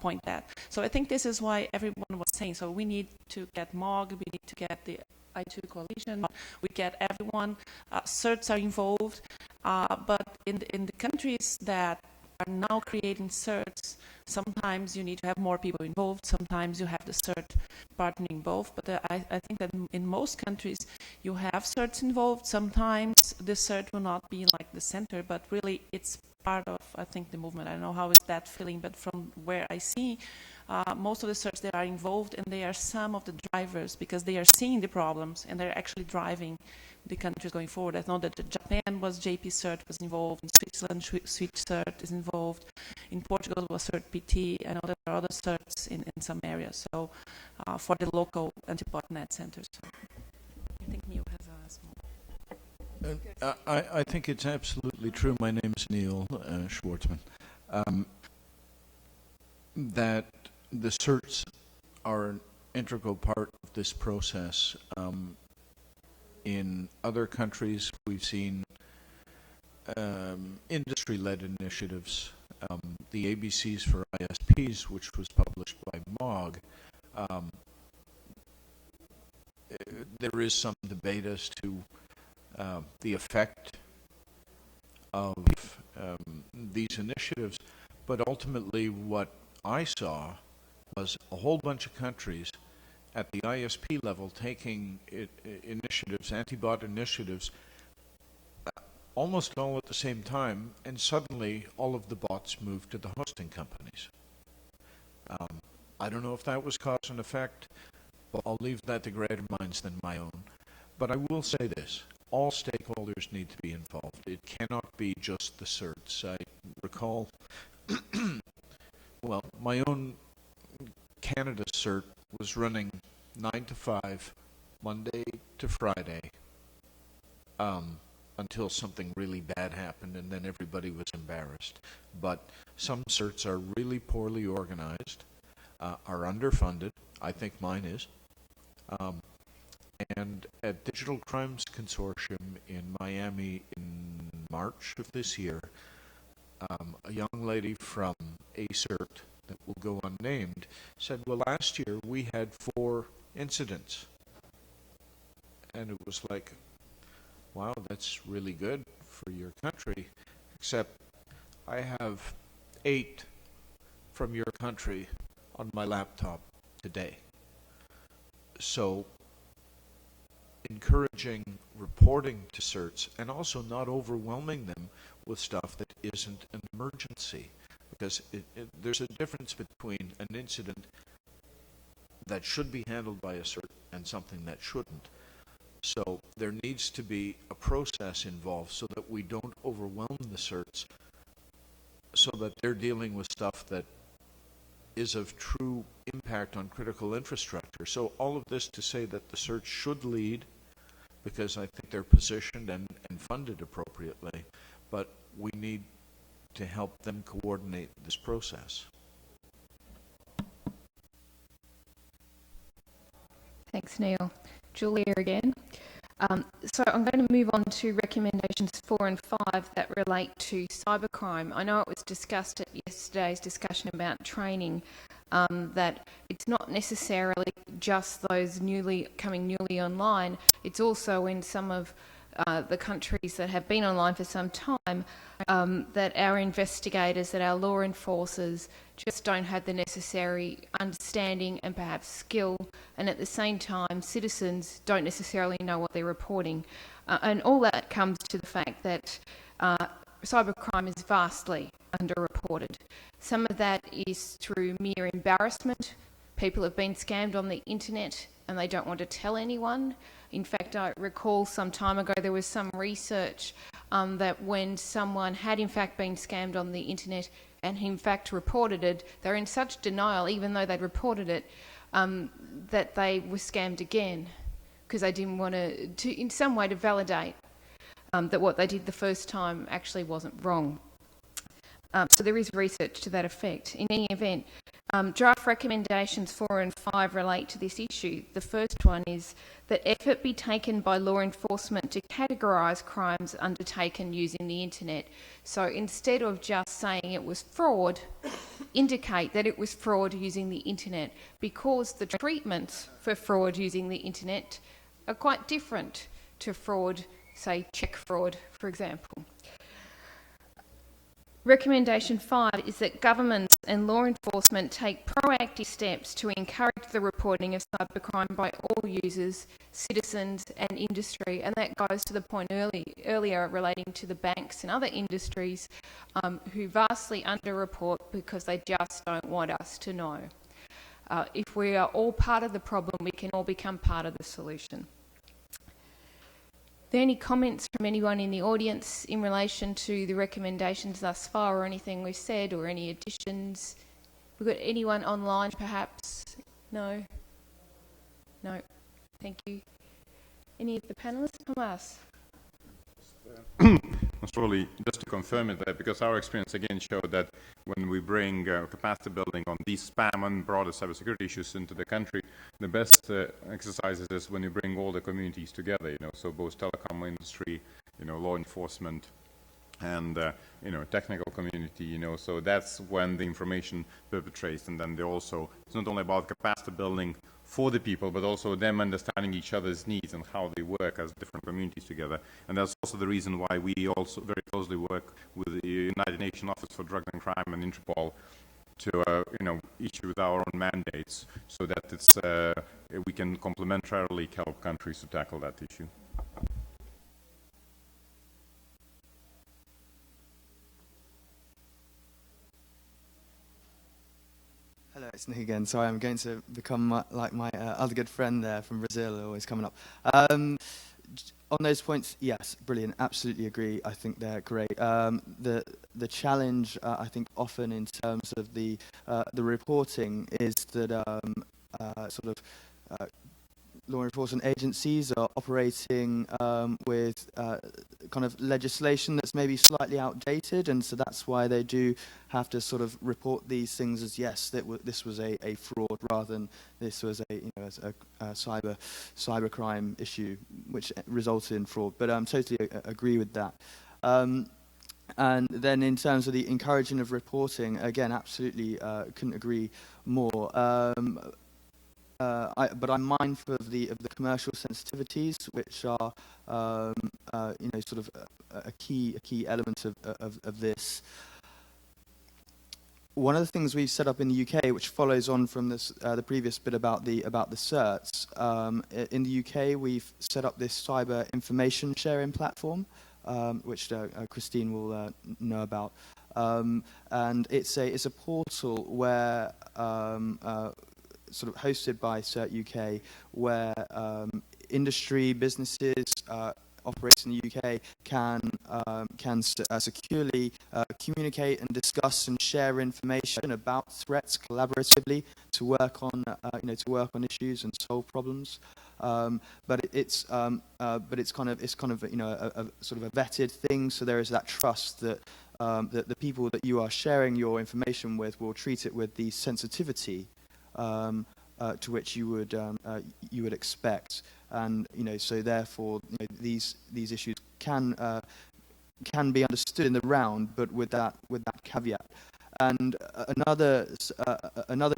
point that. So I think this is why everyone was saying, so we need to get MOG, we need to get the I2 coalition, we get everyone, certs are involved, but in the countries that are now creating certs, sometimes you need to have more people involved, sometimes you have the cert partnering both, but I think that in most countries you have certs involved. Sometimes the cert will not be like the center, but really it's part of, I think, the movement. I don't know how is that feeling, but from where I see, most of the certs that are involved, and they are some of the drivers because they are seeing the problems and they're actually driving the countries going forward. I know that Japan was JP Cert was involved, in Switzerland Switch Cert is involved, in Portugal was Cert PT. I know there are other certs in some areas. So for the local anti-botnet centers. So I think Neil has a small. I think it's absolutely true. My name's Neil Schwartzman. That the certs are an integral part of this process. In other countries, we've seen industry-led initiatives. The ABCs for ISPs, which was published by MOG, there is some debate as to the effect of these initiatives, but ultimately what I saw was a whole bunch of countries at the ISP level taking initiatives, anti-bot initiatives, almost all at the same time, and suddenly all of the bots moved to the hosting companies. I don't know if that was cause and effect, but I'll leave that to greater minds than my own. But I will say this, all stakeholders need to be involved. It cannot be just the certs. I recall, well, my own Canada cert was running 9 to 5, Monday to Friday, until something really bad happened, and then everybody was embarrassed. But some certs are really poorly organized, are underfunded. I think mine is. And at Digital Crimes Consortium in Miami in March of this year, a young lady from a cert that will go unnamed said, well, last year we had 4 incidents. And it was like, wow, that's really good for your country, except I have 8 from your country on my laptop today. So encouraging reporting to certs and also not overwhelming them with stuff that isn't an emergency, because there's a difference between an incident that should be handled by a cert and something that shouldn't. So there needs to be a process involved so that we don't overwhelm the certs, so that they're dealing with stuff that is of true impact on critical infrastructure. So all of this to say that the certs should lead, because I think they're positioned and funded appropriately, but we need to help them coordinate this process. Thanks, Neil. Julia again. So I'm going to move on to recommendations 4 and 5 that relate to cybercrime. I know it was discussed at yesterday's discussion about training, that it's not necessarily just those coming newly online. It's also in some of the countries that have been online for some time, that our investigators, that our law enforcers just don't have the necessary understanding and perhaps skill, and at the same time citizens don't necessarily know what they're reporting. And all that comes to the fact that cybercrime is vastly underreported. Some of that is through mere embarrassment. People have been scammed on the internet and they don't want to tell anyone. In fact, I recall some time ago there was some research that when someone had in fact been scammed on the internet and in fact reported it, they're in such denial, even though they'd reported it, that they were scammed again because they didn't want to in some way to validate that what they did the first time actually wasn't wrong. So there is research to that effect. In any event, draft recommendations 4 and 5 relate to this issue. The first one is that effort be taken by law enforcement to categorise crimes undertaken using the internet. So instead of just saying it was fraud, indicate that it was fraud using the internet, because the treatments for fraud using the internet are quite different to fraud, say cheque fraud, for example. Recommendation 5 is that governments and law enforcement take proactive steps to encourage the reporting of cybercrime by all users, citizens and industry, and that goes to the point earlier relating to the banks and other industries who vastly underreport because they just don't want us to know. If we are all part of the problem, we can all become part of the solution. Are there any comments from anyone in the audience in relation to the recommendations thus far, or anything we've said, or any additions? We've got anyone online perhaps? No? No. Thank you. Any of the panellists? Tomas? Surely, just to confirm it, because our experience again showed that when we bring capacity building on these spam and broader cybersecurity issues into the country, the best exercises is when you bring all the communities together, so both telecom industry, law enforcement, and technical community, so that's when the information perpetrates, and then it's not only about capacity building for the people, but also them understanding each other's needs and how they work as different communities together. And that's also the reason why we also very closely work with the United Nations Office for Drugs and Crime and Interpol to issue with our own mandates, so that it's we can complementarily help countries to tackle that issue. it's Nick again. Sorry, I'm going to become like my other good friend there from Brazil, always coming up. On those points, yes, brilliant. Absolutely agree. I think they're great. The challenge, I think, often in terms of the reporting is that sort of law enforcement agencies are operating with kind of legislation that's maybe slightly outdated, and so that's why they do have to sort of report these things as, yes, this was a fraud, rather than this was a cybercrime issue which resulted in fraud. But I totally agree with that. And then in terms of the encouraging of reporting, again, absolutely couldn't agree more. But I'm mindful of the commercial sensitivities, which are sort of a key element of this. One of the things we've set up in the UK, which follows on from this the previous bit about the certs, in the UK we've set up this cyber information sharing platform, which Christine will know about, and it's a portal where sort of hosted by Cert UK, where industry, businesses operating in the UK can securely communicate and discuss and share information about threats collaboratively to work on issues and solve problems. But it's kind of a sort of a vetted thing. So there is that trust that the people that you are sharing your information with will treat it with the sensitivity to which you would expect, and so therefore these issues can be understood in the round, but with that caveat. And another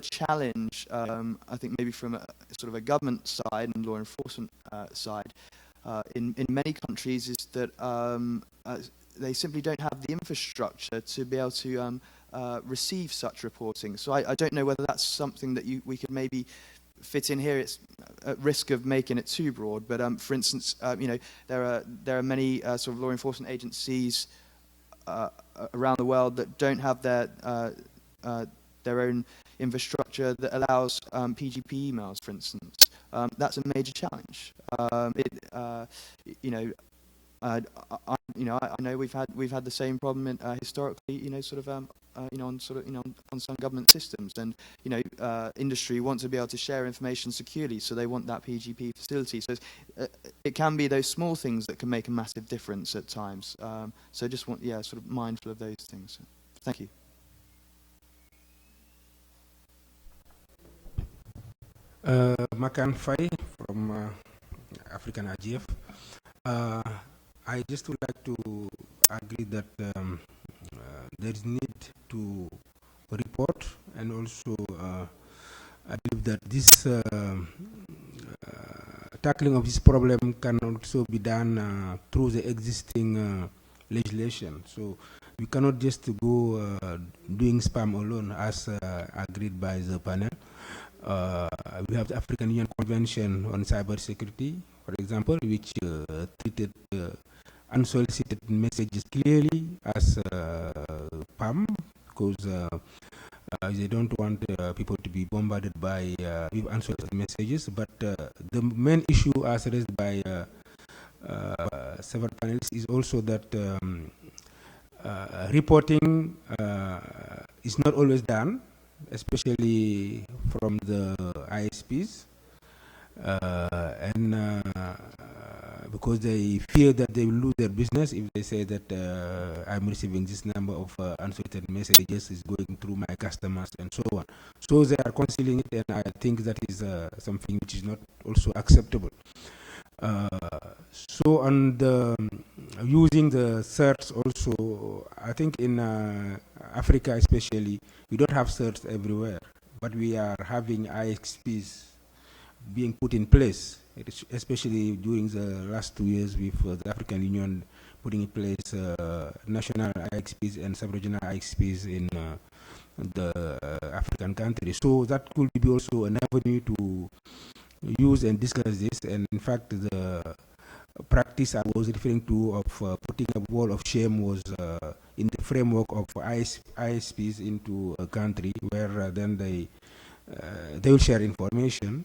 challenge, I think maybe from a sort of a government side and law enforcement side, in many countries, is that they simply don't have the infrastructure to be able to receive such reporting. So I don't know whether that's something that we could maybe fit in here. It's at risk of making it too broad, but for instance, there are many sort of law enforcement agencies around the world that don't have their own infrastructure that allows PGP emails, for instance. That's a major challenge. I know we've had the same problem historically, on some government systems, and industry wants to be able to share information securely, so they want that PGP facility. So it can be those small things that can make a massive difference at times. So just sort of mindful of those things. Thank you. Makan Fai from African IGF. I just would like to agree that there is need to report, and also I believe that this tackling of this problem can also be done through the existing legislation. So we cannot just go doing spam alone, as agreed by the panel. We have the African Union Convention on Cybersecurity, for example, which treated unsolicited messages clearly as spam, because they don't want people to be bombarded by unsolicited messages. But the main issue, as raised by several panelists, is also that reporting is not always done, especially from the ISPs, and because they fear that they will lose their business if they say that I'm receiving this number of unsolicited messages is going through my customers and so on. So they are concealing it, and I think that is something which is not also acceptable. So on the using the certs also, I think in Africa especially, we don't have certs everywhere, but we are having IXPs being put in place, especially during the last 2 years with the African Union putting in place national IXPs and sub-regional IXPs in the African countries. So that could be also an avenue to use and discuss this. And in fact, the practice I was referring to of putting a wall of shame was in the framework of ISPs into a country, where then they will share information.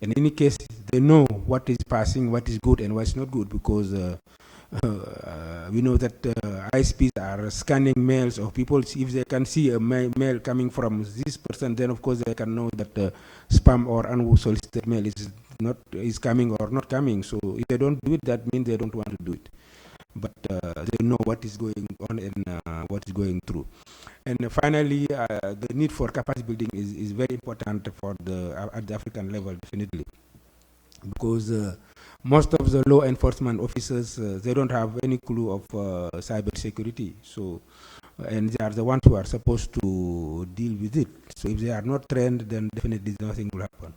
In any case, they know what is passing, what is good and what's not good, because we know that ISPs are scanning mails of people. If they can see a mail coming from this person, then of course they can know that spam or unsolicited mail is coming or not coming. So if they don't do it, that means they don't want to do it. But they know what is going on and what is going through. And finally, the need for capacity building is very important for at the African level, definitely, because most of the law enforcement officers, they don't have any clue of cyber security. So, and they are the ones who are supposed to deal with it. So if they are not trained, then definitely nothing will happen.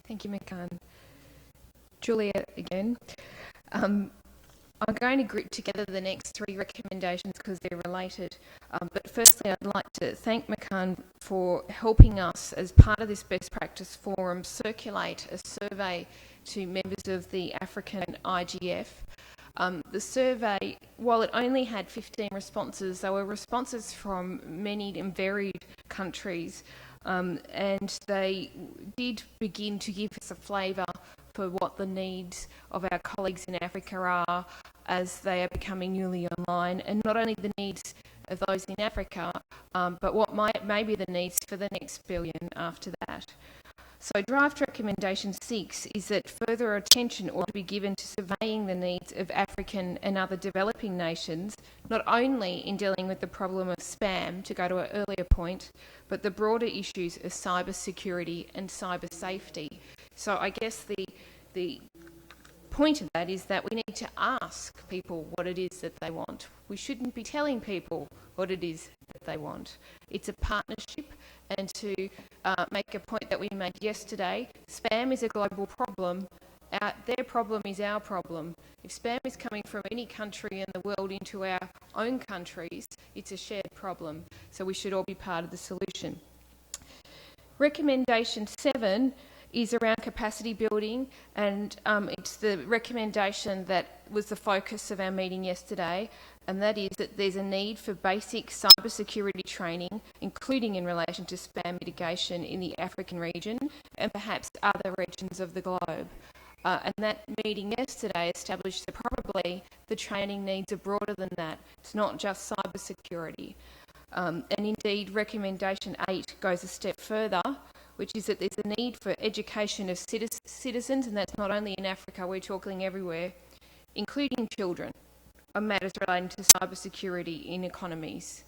Thank you, Makan. Julia again. I'm going to group together the next three recommendations because they're related. But firstly, I'd like to thank Makan for helping us, as part of this best practice forum, circulate a survey to members of the African IGF. The survey, while it only had 15 responses, there were responses from many and varied countries, and they did begin to give us a flavour for what the needs of our colleagues in Africa are as they are becoming newly online, and not only the needs of those in Africa, but what may be the needs for the next billion after that. So draft recommendation 6 is that further attention ought to be given to surveying the needs of African and other developing nations, not only in dealing with the problem of spam, to go to an earlier point, but the broader issues of cyber security and cyber safety. So I guess the point of that is that we need to ask people what it is that they want. We shouldn't be telling people what it is that they want. It's a partnership, and to make a point that we made yesterday, spam is a global problem. Their problem is our problem. If spam is coming from any country in the world into our own countries, it's a shared problem. So we should all be part of the solution. Recommendation 7 is around capacity building, and it's the recommendation that was the focus of our meeting yesterday, and that is that there's a need for basic cybersecurity training, including in relation to spam mitigation in the African region and perhaps other regions of the globe. And that meeting yesterday established that probably the training needs are broader than that. It's not just cybersecurity. And indeed, recommendation 8 goes a step further, which is that there's a need for education of citizens, and that's not only in Africa, we're talking everywhere, including children, on matters relating to cybersecurity in economies.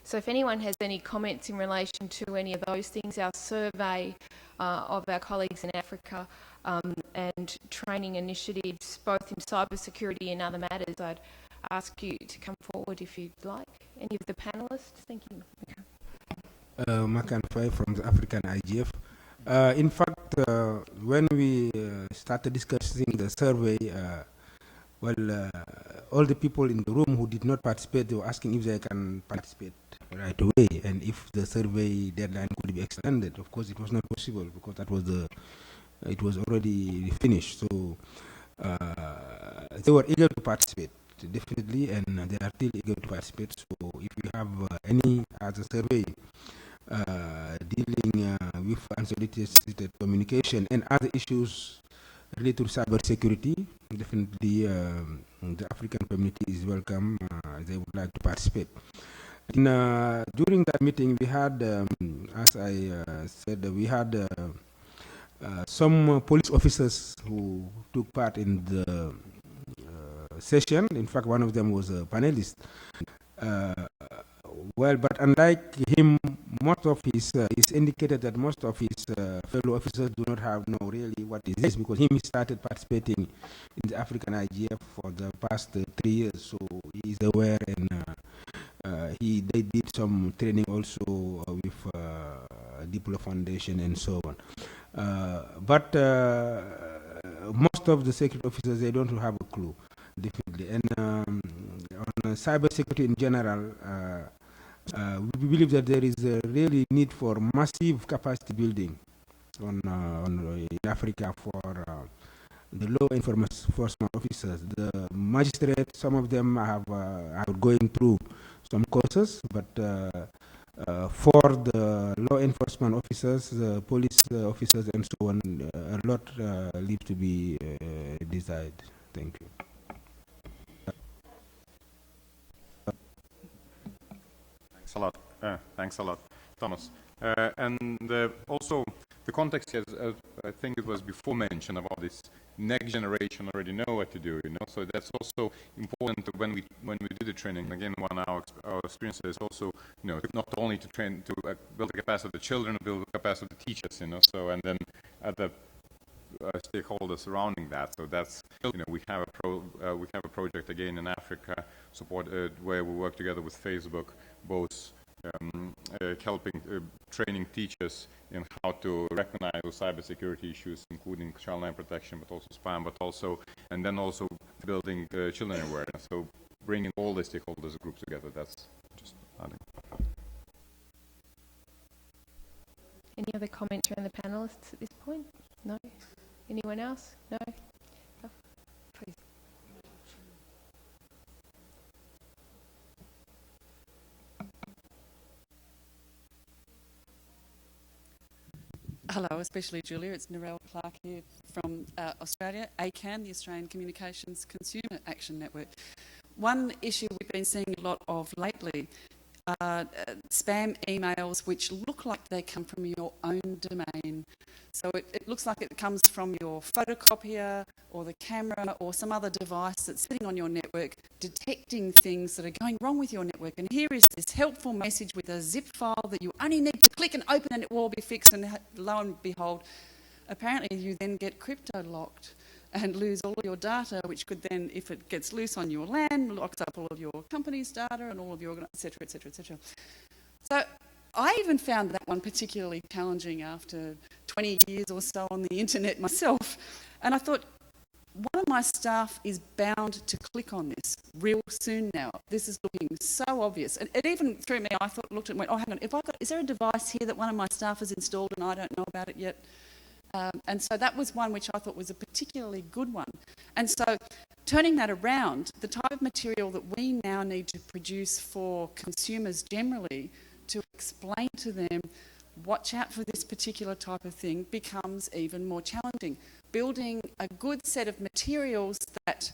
So if anyone has any comments in relation to any of those things, our survey of our colleagues in Africa and training initiatives, both in cybersecurity and other matters, I'd ask you to come forward if you'd like. Any of the panellists? Thank you. Okay. Makan Fai from the African IGF. In fact, when we started discussing the survey, all the people in the room who did not participate, they were asking if they can participate right away and if the survey deadline could be extended. Of course, it was not possible because that was it was already finished. So they were eager to participate, definitely, and they are still eager to participate. So if you have any other survey dealing with unsolicited communication and other issues related to cyber security, definitely the African community is welcome. They would like to participate. And, during that meeting, we had, as I said, we had some police officers who took part in the session. In fact, one of them was a panelist. But unlike him, most of his, it's indicated that most of his fellow officers do not know really what is this, because he started participating in the African IGF for the past 3 years, so he is aware, and they did some training also with Diplo Foundation and so on. But most of the security officers, they don't have a clue, definitely. And on cyber security in general, we believe that there is a really need for massive capacity building in Africa for the law enforcement officers. The magistrates, some of them are going through some courses, but for the law enforcement officers, the police officers, and so on, a lot leaves to be desired. Thank you. Thanks a lot, Thomas. Also, the context is, I think it was before mentioned about this next generation already know what to do, you know. So that's also important when we do the training. Again, one of our experience is also, you know, not only to train to build the capacity of the children, build the capacity of the teachers, you know. So and then other stakeholders surrounding that. So that's, you know, we have a project again in Africa, where we work together with Facebook, both helping training teachers in how to recognize cybersecurity issues, including child line protection, but also spam, but also, and then also building children awareness. So bringing all the stakeholders groups together. That's just adding. Any other comments around the panelists at this point? No? Anyone else? No? Oh, please. Hello, especially Julia. It's Narelle Clark here from Australia, ACAN, the Australian Communications Consumer Action Network. One issue we've been seeing a lot of lately, spam emails which look like they come from your own domain. So it looks like it comes from your photocopier or the camera or some other device that's sitting on your network, detecting things that are going wrong with your network. And here is this helpful message with a zip file that you only need to click and open and it will all be fixed. And lo and behold, apparently you then get crypto locked and lose all of your data, which could then, if it gets loose on your LAN, locks up all of your company's data and all of your, etc., etc., etc. So I even found that one particularly challenging after 20 years or so on the internet myself. And I thought, one of my staff is bound to click on this real soon now. This is looking so obvious. And it even threw me, I thought, looked at it and went, oh, hang on, is there a device here that one of my staff has installed and I don't know about it yet? And so that was one which I thought was a particularly good one. And so turning that around, the type of material that we now need to produce for consumers generally to explain to them, watch out for this particular type of thing, becomes even more challenging. Building a good set of materials that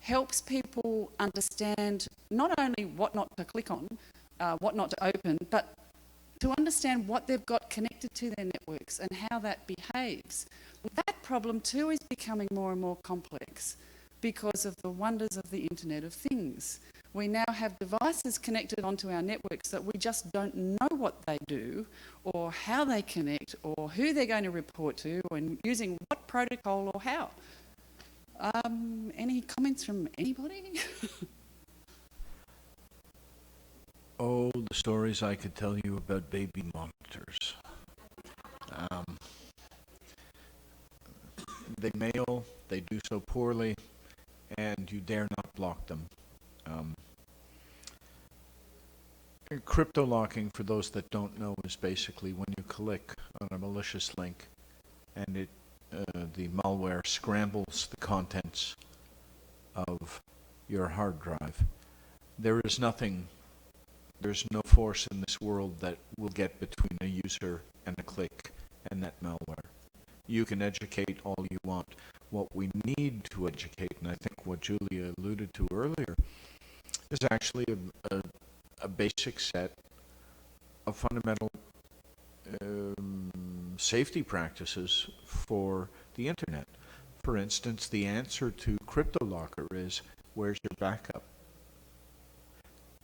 helps people understand not only what not to click on, what not to open, but to understand what they've got connected to their networks and how that behaves. That problem too is becoming more and more complex because of the wonders of the Internet of Things. We now have devices connected onto our networks that we just don't know what they do or how they connect or who they're going to report to and using what protocol or how. Any comments from anybody? Oh, the stories I could tell you about baby monitors. They mail, they do so poorly, and you dare not block them. Crypto locking, for those that don't know, is basically when you click on a malicious link and the malware scrambles the contents of your hard drive. There's no force in this world that will get between a user and a click and that malware. You can educate all you want. What we need to educate, and I think what Julia alluded to earlier, is actually a basic set of fundamental safety practices for the internet. For instance, the answer to CryptoLocker is, where's your backup?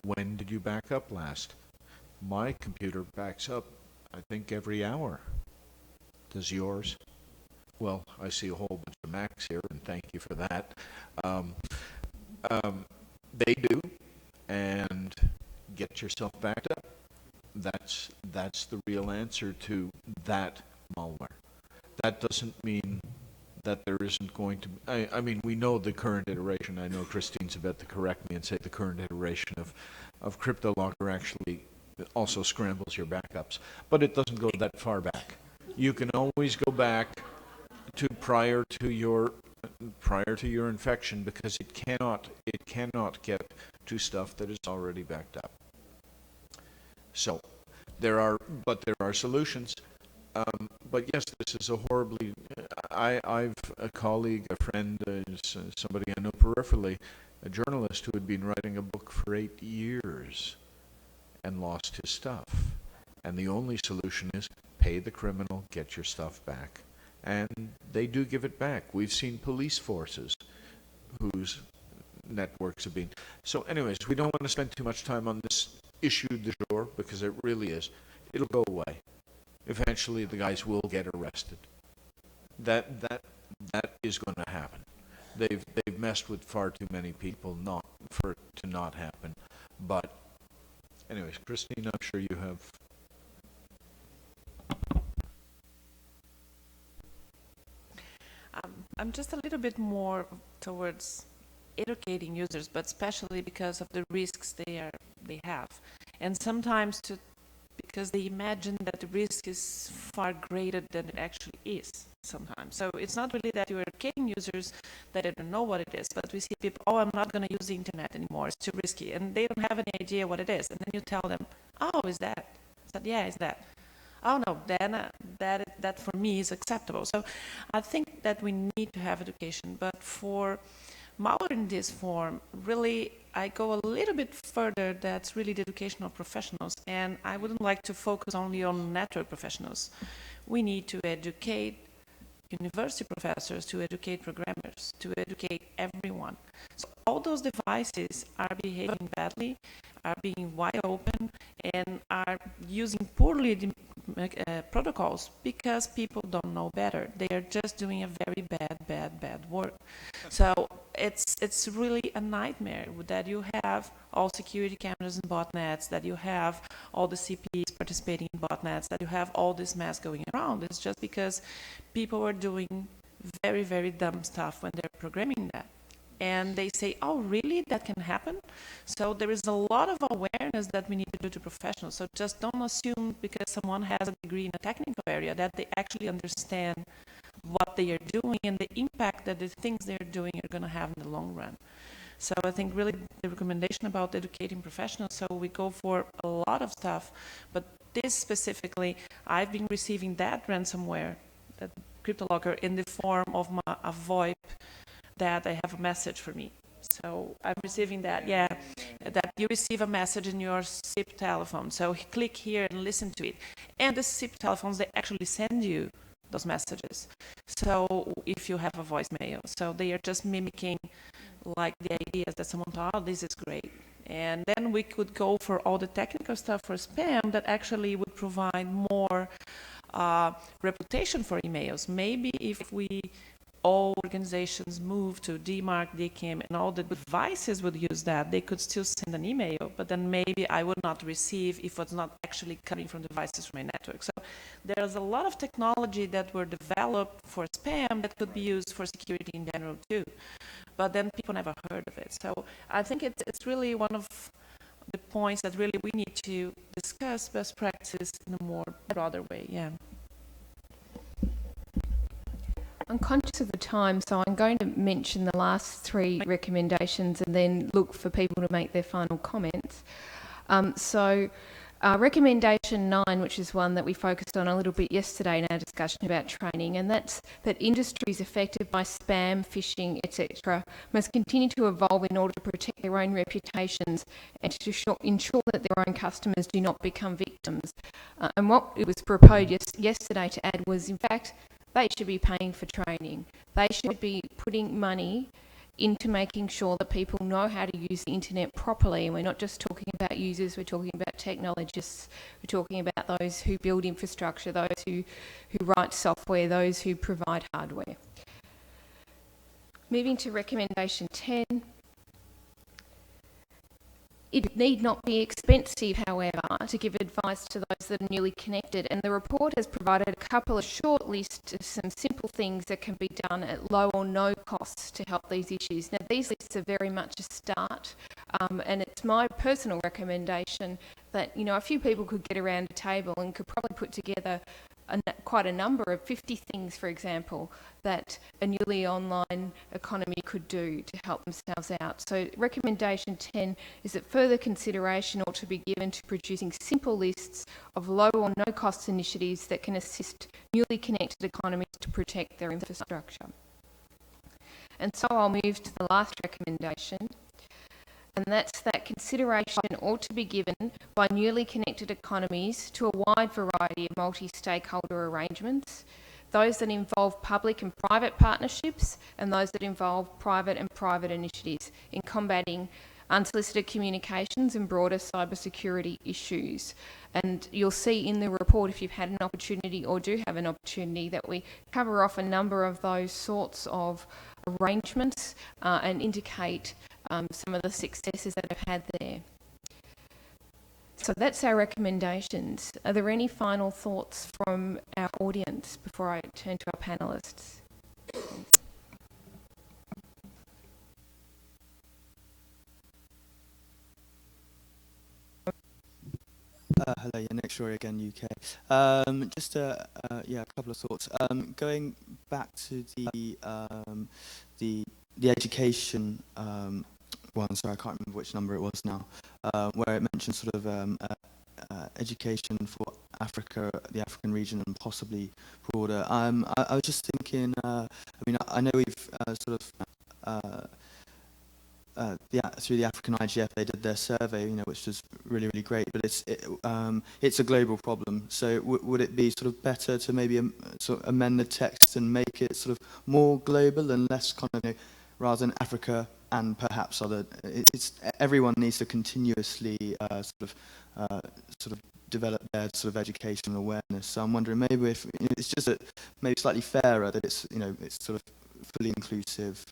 When did you back up last? My computer backs up, I think, every hour. Does yours? Well, I see a whole bunch of Macs here, and thank you for that. They do, and get yourself backed up. That's the real answer to that malware. That doesn't mean that there isn't going to be, I mean, we know the current iteration. I know Christine's about to correct me and say the current iteration of CryptoLocker actually also scrambles your backups, but it doesn't go that far back. You can always go back to prior to your prior to your infection, because it cannot get to stuff that is already backed up. So there are solutions. But yes, this is a horribly. I've a colleague, a friend, somebody I know peripherally, a journalist who had been writing a book for 8 years and lost his stuff. And the only solution is pay the criminal, get your stuff back. And they do give it back. We've seen police forces whose networks have been. So anyways, we don't want to spend too much time on this issue du jour, because it really is. It'll go away. Eventually the guys will get arrested. That is going to happen. They've messed with far too many people not for it to not happen. But anyways, Christine, I'm sure you have. I'm just a little bit more towards educating users, but especially because of the risks they have, and sometimes because they imagine that the risk is far greater than it actually is sometimes. So it's not really that you're educating users that they don't know what it is, but we see people, oh, I'm not going to use the internet anymore, it's too risky, and they don't have any idea what it is, and then you tell them, oh, is that? Yeah, is that? Oh no, then that for me is acceptable. So I think that we need to have education, but for malware in this form, really, I go a little bit further. That's really the education of professionals, and I wouldn't like to focus only on network professionals. We need to educate university professors, to educate programmers, to educate everyone. So all those devices are behaving badly, are being wide open, and are using poorly the protocols because people don't know better. They are just doing a very bad work. So it's really a nightmare that you have all security cameras and botnets, that you have all the CPs participating in botnets, that you have all this mess going around. It's just because people are doing very dumb stuff when they're programming that. And they say, oh, really? That can happen? So there is a lot of awareness that we need to do to professionals. So just don't assume because someone has a degree in a technical area that they actually understand what they are doing and the impact that the things they're doing are going to have in the long run. So I think really the recommendation about educating professionals, so we go for a lot of stuff, but this specifically, I've been receiving that ransomware, that CryptoLocker, in the form of a VoIP that I have a message for me. So I'm receiving that, that you receive a message in your SIP telephone. So click here and listen to it. And the SIP telephones, they actually send you those messages. So if you have a voicemail, so they are just mimicking like the ideas that someone thought, oh, this is great. And then we could go for all the technical stuff for spam that actually would provide more reputation for emails. Maybe if all organizations move to DMARC, DKIM, and all the devices would use that, they could still send an email, but then maybe I would not receive if it's not actually coming from devices from my network. So there's a lot of technology that were developed for spam that could be used for security in general too, but then people never heard of it. So I think it's really one of the points that really we need to discuss best practice in a more broader way, yeah. I'm conscious of the time, so I'm going to mention the last 3 recommendations and then look for people to make their final comments. Recommendation 9, which is one that we focused on a little bit yesterday in our discussion about training, and that's that industries affected by spam, phishing, etc. must continue to evolve in order to protect their own reputations and to ensure that their own customers do not become victims. And what it was proposed yesterday to add was, in fact, they should be paying for training. They should be putting money into making sure that people know how to use the internet properly. And we're not just talking about users, we're talking about technologists, we're talking about those who build infrastructure, those who write software, those who provide hardware. Moving to recommendation 10. It need not be expensive, however, to give advice to those that are newly connected, and the report has provided a couple of short lists of some simple things that can be done at low or no costs to help these issues. Now, these lists are very much a start, and it's my personal recommendation that, a few people could get around a table and could probably put together quite a number of 50 things, for example, that a newly online economy could do to help themselves out. So recommendation 10 is that further consideration ought to be given to producing simple lists of low or no cost initiatives that can assist newly connected economies to protect their infrastructure. And so I'll move to the last recommendation, and that's that consideration ought to be given by newly connected economies to a wide variety of multi-stakeholder arrangements, those that involve public and private partnerships and those that involve private initiatives in combating unsolicited communications and broader cybersecurity issues. And you'll see in the report, if you've had an opportunity or do have an opportunity, that we cover off a number of those sorts of arrangements and indicate some of the successes that have had there. So that's our recommendations. Are there any final thoughts from our audience before I turn to our panellists? Hello, yeah, Nick Shorey again, UK. Just a couple of thoughts. Going back to the education one. Sorry, I can't remember which number it was now. Where it mentioned sort of education for Africa, the African region, and possibly broader. I was just thinking. I know we've sort of. Through the African IGF, they did their survey, which was really, really great. But it's a global problem. So would it be sort of better to maybe sort of amend the text and make it sort of more global and less kind of, rather than Africa and perhaps other? Everyone needs to continuously sort of develop their sort of educational awareness. So I'm wondering maybe if it's just maybe slightly fairer that it's it's sort of fully inclusive.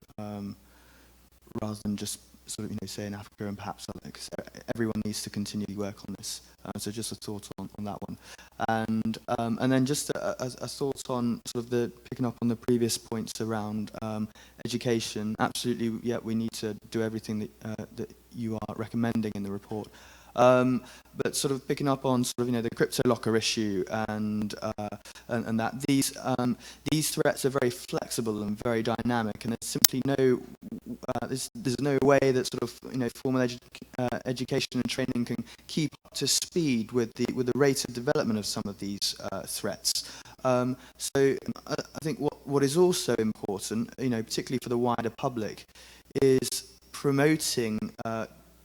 Rather than just sort of, say in Africa and perhaps other, because everyone needs to continually work on this. So just a thought on that one. And then just a thought on sort of picking up on the previous points around education. Absolutely, yeah, we need to do everything that you are recommending in the report. But sort of picking up on sort of the crypto locker issue and that these threats are very flexible and very dynamic, and there's simply there's no way that sort of formal education and training can keep up to speed with the rate of development of some of these threats. So I think what is also important, particularly for the wider public, is promoting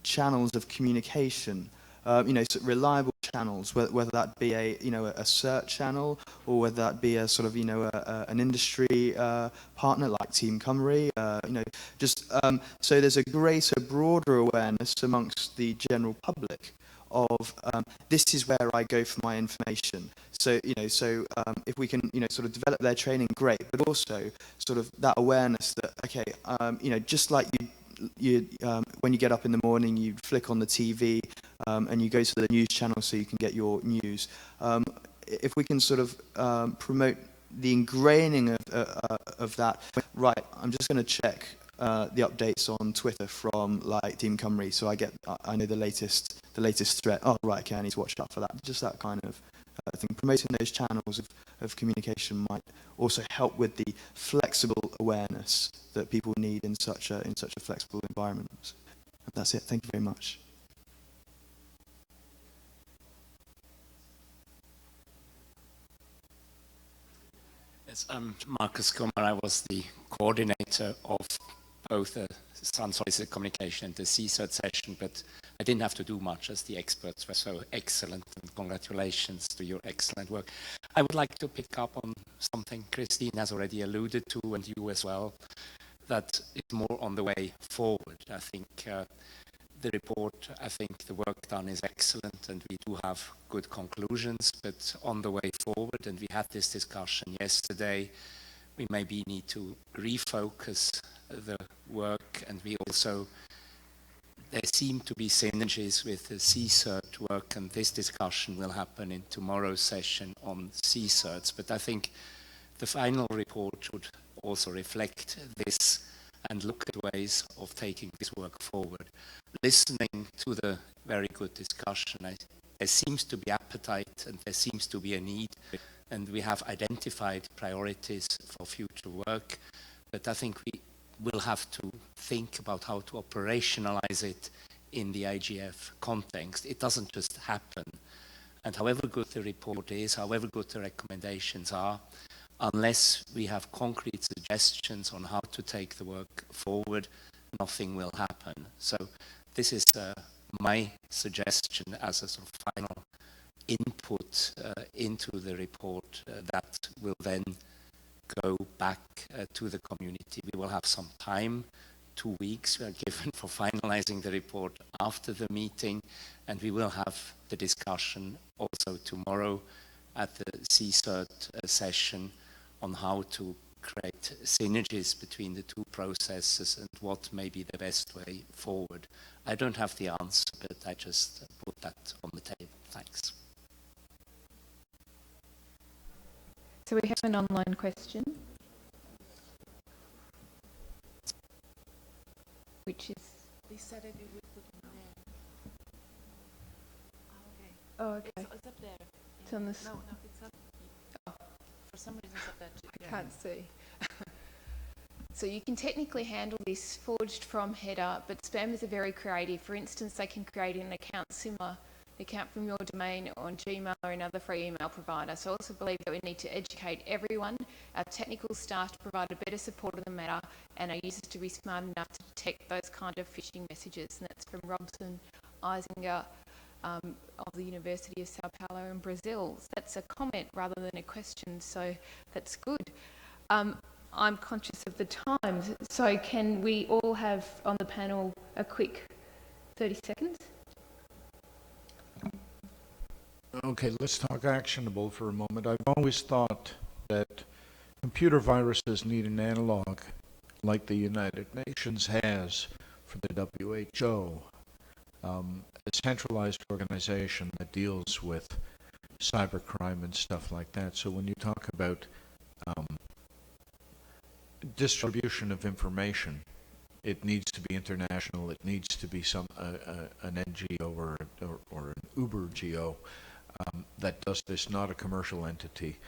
channels of communication, reliable channels, whether that be a cert channel or whether that be a sort of an industry partner like Team Cymru, so there's a greater, broader awareness amongst the general public of this is where I go for my information. So if we can sort of develop their training, great, but also sort of that awareness that just like you when you get up in the morning, you flick on the TV and you go to the news channel so you can get your news. If we can sort of promote the ingraining of that, right, I'm just going to check the updates on Twitter from like Team Cymru, so I know the latest threat. Oh right, okay, I need to watch out for that. Just that kind of thing. Promoting those channels of communication might also help with the flexible awareness that people need in such a flexible environment. That's it. Thank you very much. Yes, I'm Marcus Kumar. I was the coordinator of both the unsolicited communication and the CSERT session, but I didn't have to do much as the experts were so excellent, and congratulations to your excellent work. I would like to pick up on something Christine has already alluded to, and you as well, that is more on the way forward. I think the report, I think the work done is excellent, and we do have good conclusions, but on the way forward, and we had this discussion yesterday, we maybe need to refocus the work, and there seem to be synergies with the CSERT work, and this discussion will happen in tomorrow's session on CSERTs. But I think the final report should also reflect this and look at ways of taking this work forward. Listening to the very good discussion, there seems to be appetite and there seems to be a need. and we have identified priorities for future work, but I think we will have to think about how to operationalize it in the IGF context. It doesn't just happen. And however good the report is, however good the recommendations are, unless we have concrete suggestions on how to take the work forward, nothing will happen. So this is my suggestion as a sort of final input into the report that will then go back to the community. We will have some time, 2 weeks we are given for finalizing the report after the meeting, and we will have the discussion also tomorrow at the CSERT session on how to create synergies between the two processes and what may be the best way forward. I don't have the answer, but I just put that on the table. Thanks. So we have an online question, which is... They said that you would put it there. Oh, okay. It's up there. It's on this... No, it's up. Oh. For some reason it's up there too. I can't see. So you can technically handle this forged from header, but spammers are very creative. For instance, they can create an account similar account from your domain on Gmail or another free email provider. So I also believe that we need to educate everyone, our technical staff to provide a better support of the matter, and our users to be smart enough to detect those kind of phishing messages. And that's from Robson Eisinger of the University of Sao Paulo in Brazil. So that's a comment rather than a question, so that's good. I'm conscious of the time, so can we all have on the panel a quick 30 seconds? Okay, let's talk actionable for a moment. I've always thought that computer viruses need an analog like the United Nations has for the WHO, a centralized organization that deals with cybercrime and stuff like that. So when you talk about distribution of information, it needs to be international. It needs to be an NGO or an Uber-GO that does this, not a commercial entity.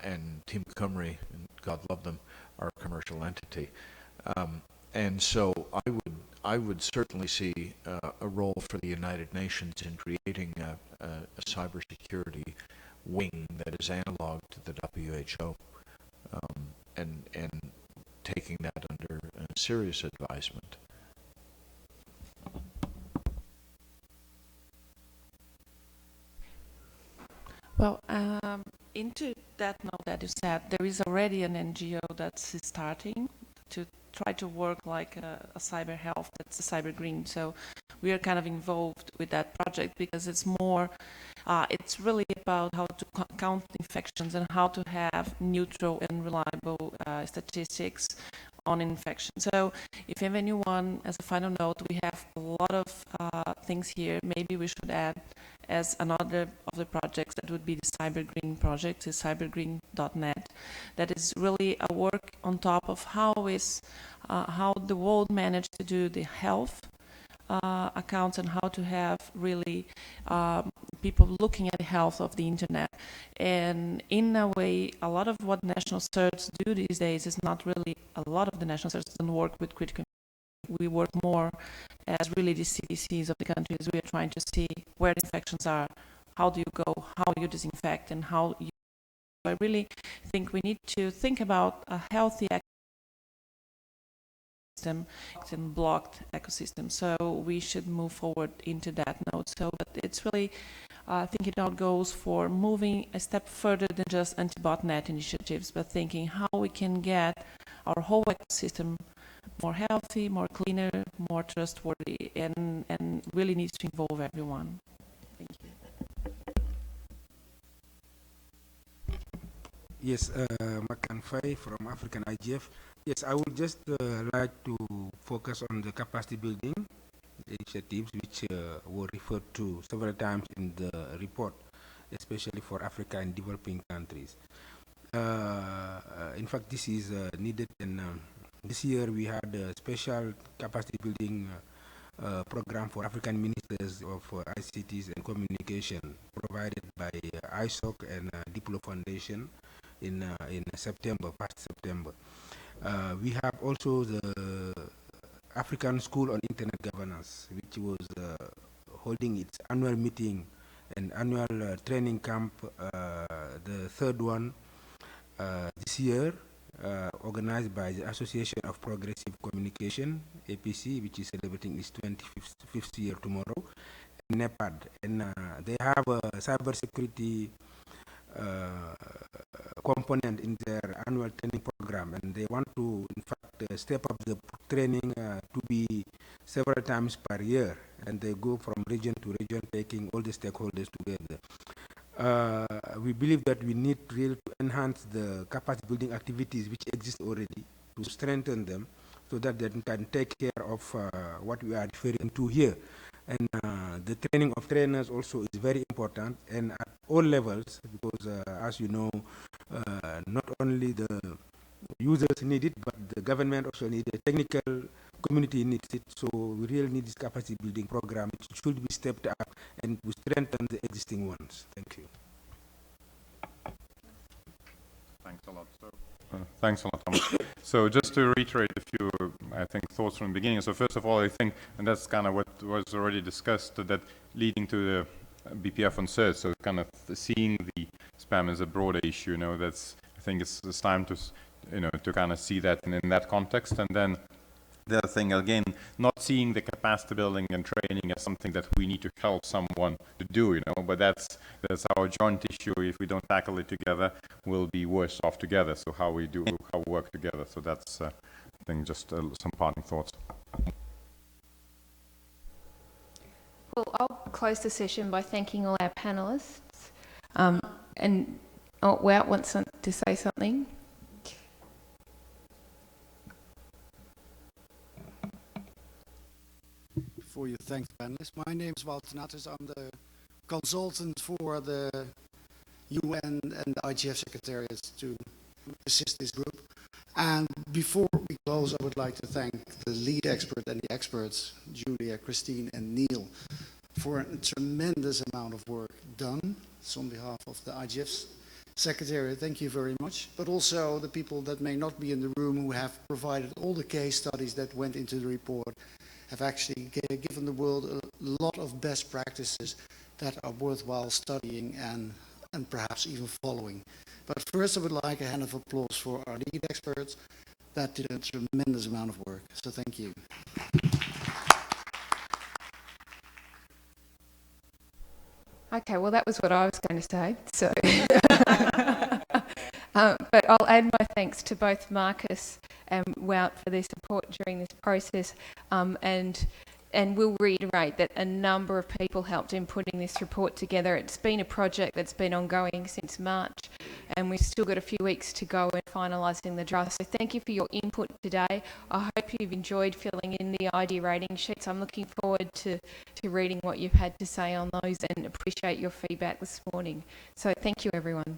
And Team Cymru, and God love them, are a commercial entity. And so I would certainly see a role for the United Nations in creating a cybersecurity wing that is analog to the WHO, and taking that under serious advisement. Well, into that note that you said, there is already an NGO that's starting to try to work like a cyber health, that's a Cybercrime. So we are kind of involved with that project because it's more, it's really about how to count infections and how to have neutral and reliable statistics on infection. So if you have anyone, as a final note, we have a lot of things here. Maybe we should add as another of the projects that would be the Cybercrime project, is cybercrime.net. That is really a work on top of how the world managed to do the health accounts and how to have really people looking at the health of the internet. And in a way, a lot of what national certs do these days is not really, a lot of the national certs don't work with critical. We work more as really the CDCs of the countries. We are trying to see where the infections are, how do you go, how you disinfect, and how you... I really think we need to think about a healthy ecosystem and blocked ecosystem. So we should move forward into that note. So, but it's really thinking how it goes for moving a step further than just anti-botnet initiatives, but thinking how we can get our whole ecosystem more healthy, more cleaner, more trustworthy, and really needs to involve everyone. Thank you. Yes, Makan Fai from African IGF. Yes, I would just like to focus on the capacity building initiatives which were referred to several times in the report, especially for Africa and developing countries. In fact, this is needed, and this year we had a special capacity building program for African ministers of ICTs and communication provided by ISOC and Diplo Foundation in September, past September. We have also the African School on Internet Governance, which was holding its annual meeting and annual training camp, the third one this year, organized by the Association of Progressive Communication, APC, which is celebrating its 25th year tomorrow, and NEPAD. And they have a cybersecurity component in their annual training program, and they want to, in fact, step up the training to be several times per year, and they go from region to region, taking all the stakeholders together. We believe that we need really to enhance the capacity building activities which exist already, to strengthen them so that they can take care of what we are referring to here. And the training of trainers also is very important, and at all levels, because as you know, not only the users need it, but the government also needs it, the technical community needs it. So we really need this capacity building program. It should be stepped up and to strengthen the existing ones. Thank you. Thanks a lot. Thanks a lot, Thomas. So just to reiterate a few, I think, thoughts from the beginning. So first of all, I think, and that's kind of what was already discussed, that leading to the BPF on certs, so kind of seeing the spam as a broader issue, you know, that's, I think it's time to, you know, to kind of see that in that context. And then the other thing, again, not seeing the capacity building and training as something that we need to help someone to do, you know, but that's our joint issue. If we don't tackle it together, we'll be worse off together. So how we work together. So that's, I think, just some parting thoughts. Well, I'll close the session by thanking all our panellists. And Wout wants to say something. For you, thanks, panelists. My name is Wout Natus. I'm the consultant for the UN and the IGF secretariats to assist this group. And before we close, I would like to thank the lead expert and the experts, Julia, Christine, and Neil, for a tremendous amount of work done. So on behalf of the IGF secretariat, thank you very much. But also the people that may not be in the room who have provided all the case studies that went into the report, have actually given the world a lot of best practices that are worthwhile studying and perhaps even following. But first I would like a hand of applause for our lead experts that did a tremendous amount of work. So thank you. Okay, well that was what I was going to say. So, but I'll add my thanks to both Marcus and Wout for their support during this process, and we'll reiterate that a number of people helped in putting this report together. It's been a project that's been ongoing since March, and we've still got a few weeks to go in finalising the draft. So thank you for your input today. I hope you've enjoyed filling in the ID rating sheets. I'm looking forward to reading what you've had to say on those and appreciate your feedback this morning. So thank you, everyone.